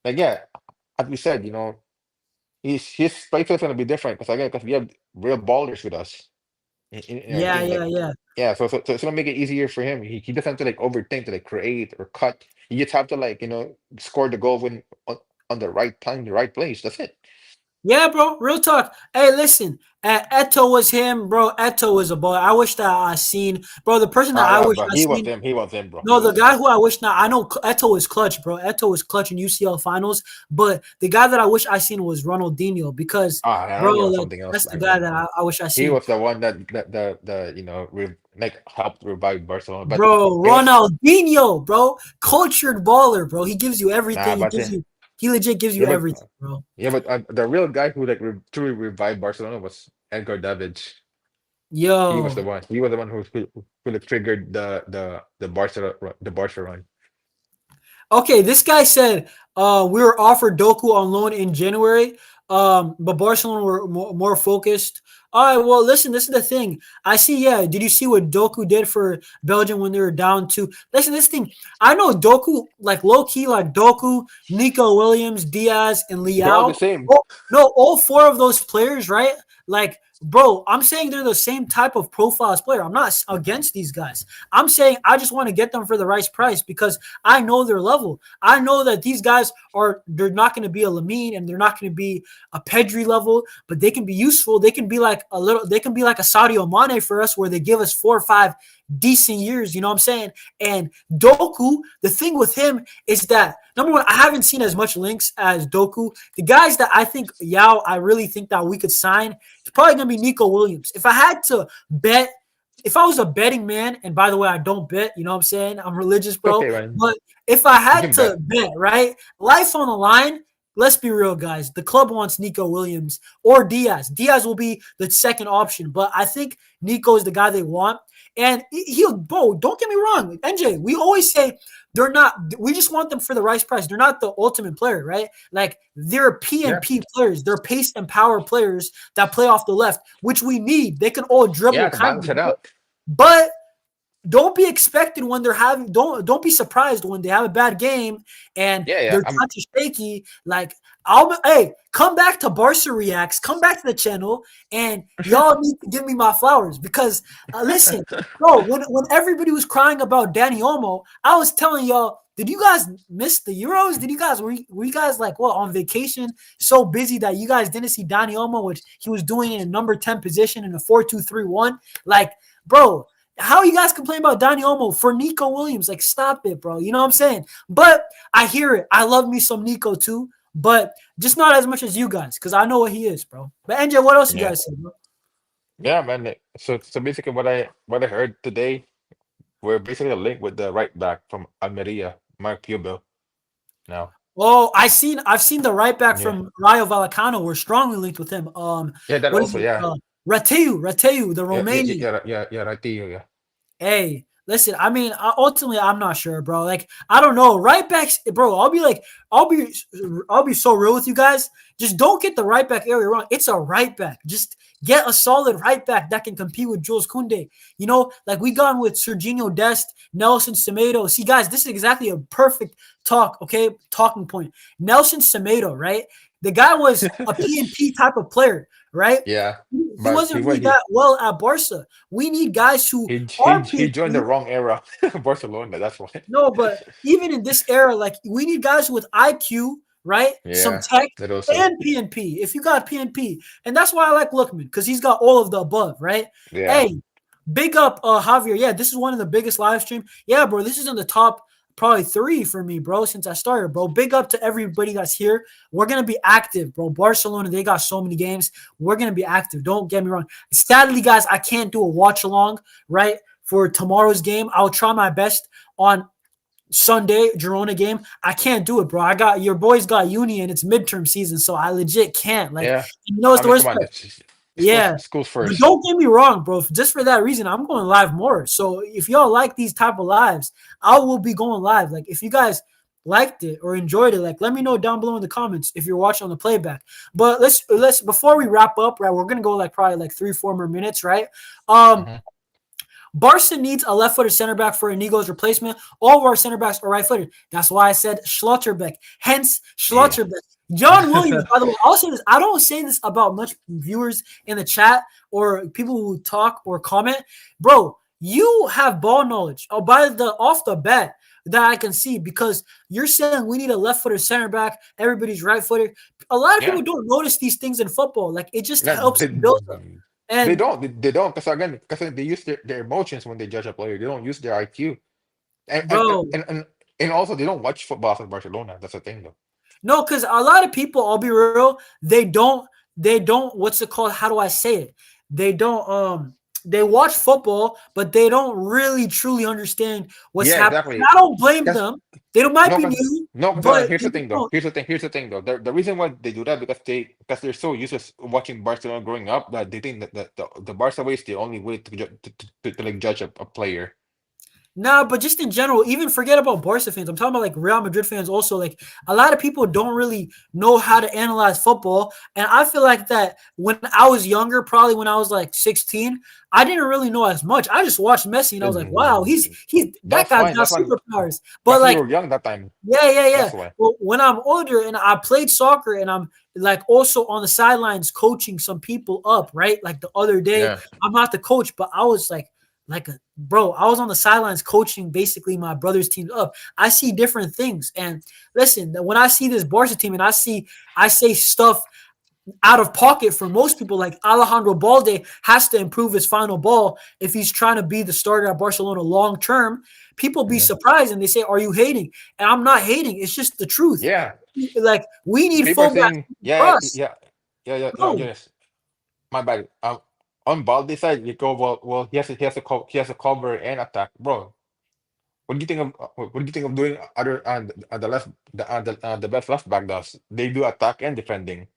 yeah, as we said, his play is gonna be different because we have real ballers with us. In our team, yeah. So it's gonna make it easier for him. He doesn't have to like overthink to like create or cut. You just have to like score the goal when on the right time, the right place. That's it. Yeah, bro. Real talk. Hey, listen. Eto was him, bro. Eto was a boy. I wish that I seen, bro. The person that I wish I seen. He was him, bro. No, the guy who I wish now. I know Eto is clutch, bro. Eto was clutch in UCL finals, but the guy that I wish I seen was Ronaldinho because, bro, that's the guy that I wish I seen. He was the one that helped revive Barcelona. But bro, Ronaldinho, bro, cultured baller, bro. He gives you everything. He legit gives you everything, bro. Yeah, but the real guy who like truly revived Barcelona was Edgar Davids. Yo, he was the one. He was the one who like triggered the Barca run. Okay, this guy said we were offered Doku on loan in January, but Barcelona were more focused. All right, well, listen, this is the thing. I see, did you see what Doku did for Belgium when they were down 2? Listen, this thing, I know Doku, like low-key, like Doku, Nico Williams, Diaz, and Leao. They're all the same. All 4 of those players, right? Like, bro, I'm saying they're the same type of profile as player. I'm not against these guys. I'm saying I just want to get them for the right price because I know their level. I know that these guys they're not going to be a Lamine and they're not going to be a Pedri level, but they can be useful. They can be like they can be like a Sadio Mane for us where they give us 4 or 5 decent years, you know what I'm saying? And Doku, the thing with him is that number one, I haven't seen as much links as Doku. The guys that I think, I really think that we could sign, it's probably gonna be Nico Williams. If I had to bet, if I was a betting man, and by the way, I don't bet, you know what I'm saying? I'm religious, bro. Okay, man. But if I You had can to bet. bet, right? Life on the line, let's be real, guys. The club wants Nico Williams or Diaz. Diaz will be the second option, but I think Nico is the guy they want. And bro, don't get me wrong, NJ. We always say they're not. We just want them for the right price. They're not the ultimate player, right? Like they're P and Yeah. P players. They're pace and power players that play off the left, which we need. They can all dribble, Yeah, to kind balance of, it out. but don't be expected when they're having don't be surprised when they have a bad game and Yeah, yeah. they're touch is shaky. Like hey, come back to Barca Reacts, come back to the channel, and y'all need to give me my flowers because listen, bro, when everybody was crying about Danny Olmo, I was telling y'all, did you guys miss the Euros? Did you guys were you guys like what on vacation so busy that you guys didn't see Danny Olmo, which he was doing in a number 10 position in a 4-2-3-1? Like, bro, how you guys complain about Donny Olmo for Nico Williams? Like, stop it, bro. You know what I'm saying? But I hear it. I love me some Nico too, but just not as much as you guys because I know what he is, bro. But NJ, what else you Yeah. guys say, bro? Yeah, man. So basically what I heard today, we're basically linked with the right back from Almeria, Mark Cubo now. Oh, I've seen the right back Yeah. from Rayo Vallecano. We're strongly linked with him. Yeah, that What is also, it? yeah. Rateu, the Romanian. Yeah, right there, yeah. Hey, listen, I mean, ultimately, I'm not sure, bro. Like, I don't know. Right backs, bro. I'll be so real with you guys. Just don't get the right back area wrong. It's a right back. Just get a solid right back that can compete with Jules Koundé. You know, like we gone with Serginho Dest, Nelson Semedo. See, guys, this is exactly a perfect talking point. Nelson Semedo, right? The guy was a PNP type of player, right? Yeah. He But wasn't really that well at Barca. We need guys who are he joined the PNP. wrong era, Barcelona. That's why. No, but even in this era, like we need guys with IQ, right? Some Yeah, tech that also. and PNP. If you got PNP, and that's why I like Lookman because he's got all of the above, right? Yeah. Hey, big up Javier. Yeah, this is one of the biggest live stream. Yeah, bro, this is in the top probably 3 for me, bro, since I started, bro. Big up to everybody that's here. We're gonna be active, bro. Barcelona, they got so many games. We're gonna be active. Don't get me wrong. Sadly, guys, I can't do a watch along, right? For tomorrow's game. I'll try my best on Sunday, Girona game. I can't do it, bro. I got your boys got uni and it's midterm season, so I legit can't. Like, Yeah. you know, it's I the mean, worst come on. part. It's Yeah. schools But first. don't get me wrong, bro. Just for that reason, I'm going live more. So if y'all like these type of lives, I will be going live. Like if you guys liked it or enjoyed it, like let me know down below in the comments if you're watching on the playback. But let's before we wrap up, right? We're gonna go like probably like 3-4 more minutes, right? Mhm. Barca needs a left-footed center back for Inigo's replacement. All of our center backs are right-footed. That's why I said Schlotterbeck. Hence, Yeah. Schlotterbeck. John Williams, by the way, I'll say this. I don't say this about much viewers in the chat or people who talk or comment. Bro, you have ball knowledge off the bat that I can see because you're saying we need a left-footed center back. Everybody's right-footed. A lot of Yeah. people don't notice these things in football. Like it just Yeah, helps build up. they And don't. They don't. Because they use their emotions when they judge a player. They don't use their IQ. And and, and, bro, and, and and also they don't watch football for Barcelona. That's the thing though. no, because a lot of people, I'll be real, they don't, what's it called? How do I say it? They watch football, but they don't really truly understand what's Yeah, happening. exactly. I don't blame Because them. They might no, be cause new, no, but here's they the thing though. don't. Here's the thing though. The reason why they do that because they're so used to watching Barcelona growing up that they think that the Barca way is the only way to like judge a player. Nah, but just in general, even forget about Barca fans. I'm talking about like Real Madrid fans also. Like a lot of people don't really know how to analyze football. And I feel like that when I was younger, probably when I was like 16, I didn't really know as much. I just watched Messi and I was like, wow, he's that That's guy's fine. got That's fine. superpowers. But Because you like, were young that time. yeah, yeah, yeah. That's why. Well, when I'm older and I played soccer and I'm like also on the sidelines coaching some people up, right? Like the other day, Yeah. I'm not the coach, but I was like a bro, I was on the sidelines coaching basically my brother's team up. I see different things. And listen, when I see this Barca team and I say stuff out of pocket for most people, like Alejandro Balde has to improve his final ball if he's trying to be the starter at Barcelona long term. People be Mhm. surprised and they say, "Are you hating?" And I'm not hating. It's just the truth. Yeah. Like we need People are fullbacks saying, for yeah, us, yeah, yeah, yeah. No, bro. yes. My bad. On Baldy side, you go well. He has to cover and attack, bro. What do you think of what do you think of doing other the left the best left back does? They do attack and defending.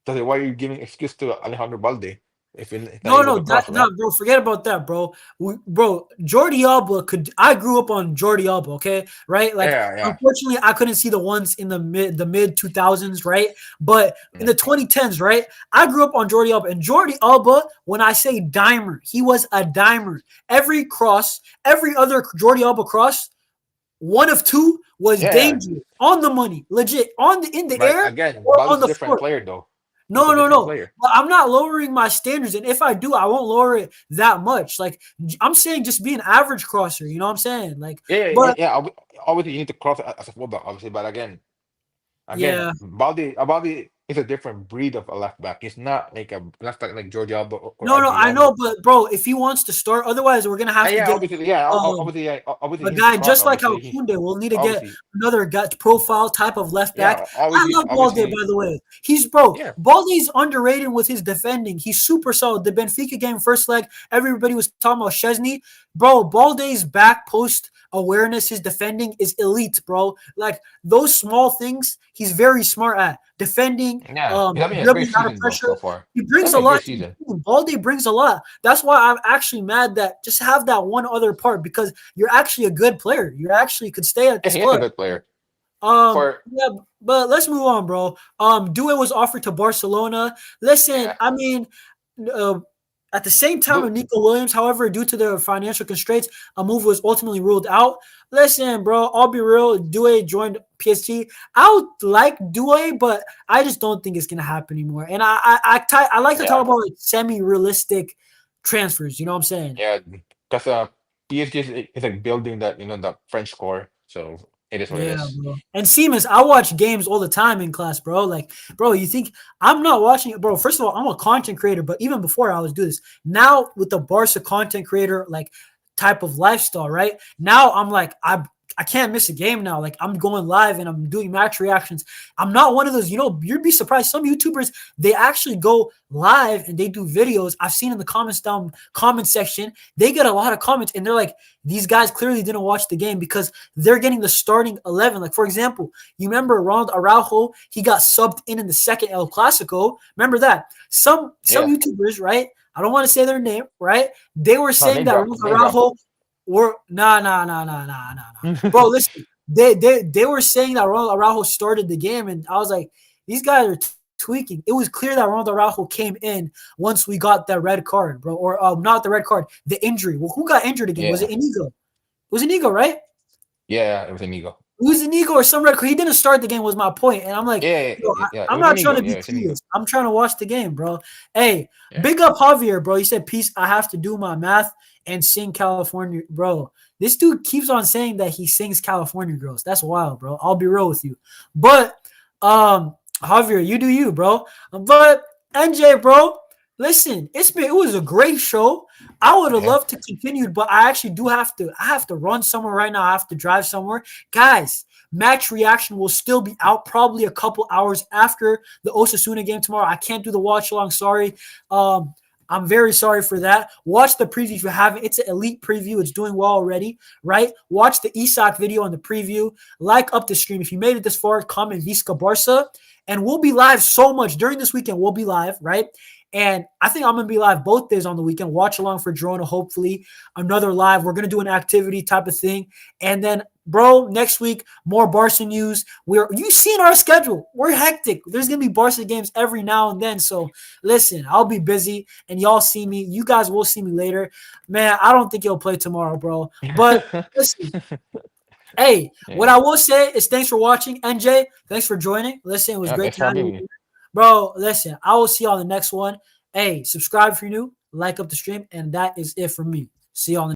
So why are you giving excuse to Alejandro Balde if you're not No, able no, to cross, no, right? bro. Forget about that, bro. Bro, Jordi Alba could. I grew up on Jordi Alba, okay, right? Like, Yeah, yeah, unfortunately, I couldn't see the ones in the mid 2000s, right? But in yeah, the 2010s, right? I grew up on Jordi Alba, and Jordi Alba, when I say dimer, he was a dimer. Every cross, every other Jordi Alba cross, one of two was yeah. danger on the money, legit on the in the But air again, or on Balde's a the different floor. player though. He's No, a no, different no. player. But I'm not lowering my standards, and if I do, I won't lower it that much. Like I'm saying, just be an average crosser. You know what I'm saying? Like, Yeah, yeah, but yeah. Obviously, you need to cross as a fullback, obviously. But again, yeah, Balde is a different breed of a left back. He's not like a left back like Jordi Alba or no, no, I Adrian. know, but bro, if he wants to start, otherwise we're gonna have to Yeah, get obviously, yeah, um obviously a he needs to guy cross. just like how Obviously, Kounde will need to get obviously, another guy profile type of left back. yeah, I love Balde, by the way. He's bro. yeah, Balde's underrated with his defending. He's super solid. The Benfica game first leg, everybody was talking about Szczęsny. Bro, Balde's back post awareness, his defending is elite, bro. Like those small things, he's very smart at defending, yeah. He's having a great dribbling out of season though pressure. so far. He He's brings a having a great lot to the season. team. Balde brings a lot. That's why I'm actually mad that just have that one other part because you're actually a good player. You actually could stay at Yeah, this he is a club. good player. For Yeah, but let's move on, bro. Due was offered to Barcelona. Listen, yeah, I mean, uh, at the same time do of Nico Williams, however, due to the financial constraints, a move was ultimately ruled out. Listen, bro, I'll be real. Due joined PSG. I would like Due, but I just don't think it's gonna happen anymore. And I like to talk yeah, about like semi-realistic transfers. You know what I'm saying? yeah. Because PSG is like building that the French core, so it is what it Yeah, is. bro. And Siemens, I watch games all the time in class, bro. Like, bro, you think I'm not watching it, bro? First of all, I'm a content creator, but even before I was doing this, now with the Barca content creator like type of lifestyle, right? Now I'm like, I can't miss a game now. Like I'm going live and I'm doing match reactions. I'm not one of those, you'd be surprised. Some YouTubers, they actually go live and they do videos. I've seen in the comment section, they get a lot of comments and they're like, these guys clearly didn't watch the game because they're getting the starting 11. Like, for example, you remember Ronald Araujo, he got subbed in the second El Clasico. Remember that? Some Yeah, YouTubers, right? I don't want to say their name, right? They were no saying name that drop, Ronald name drop. Araujo were nah. Bro, listen, they were saying that Ronald Araujo started the game, and I was like, these guys are tweaking. It was clear that Ronald Araujo came in once we got that red card, bro, or not the red card, the injury. Well, who got injured again? Was Yeah, it Inigo? It was Inigo, right? yeah, it was Amigo. It was Inigo or some red card. He didn't start the game. Was my point, and I'm like, Yeah, yeah, yeah, yeah, it I'm was not trying Amigo. to Yeah, be it's Amigo. clueless. I'm trying to watch the game, bro. Hey, Yeah, big up Javier, bro. He said, "Peace. I have to do my math and sing California, bro." This dude keeps on saying that he sings California girls. That's wild, bro. I'll be real with you, but Javier, you do you, bro. But NJ, bro, listen, it was a great show. I would have yeah. loved to continue, but I actually do I have to run somewhere right now. I have to drive somewhere. Guys, match reaction will still be out probably a couple hours after the Osasuna game tomorrow. I can't do the watch along. Sorry. I'm very sorry for that. Watch the preview if you haven't. It's an elite preview. It's doing well already, right? Watch the Isak video on the preview. Like up the stream. If you made it this far, comment Visca Barca. And we'll be live so much during this weekend. We'll be live, right? And I think I'm going to be live both days on the weekend. Watch along for Drona, hopefully. Another live. We're going to do an activity type of thing. And then, bro, next week, more Barca news. You seen our schedule. We're hectic. There's going to be Barca games every now and then. So, listen, I'll be busy, and y'all see me. You guys will see me later. Man, I don't think he'll play tomorrow, bro. But, listen. Hey, what I will say is thanks for watching. NJ, thanks for joining. Listen, it was great Thanks to for have having you. me. Bro, listen, I will see you on the next one. Hey, subscribe if you're new, like up the stream, and that is it for me. See you on the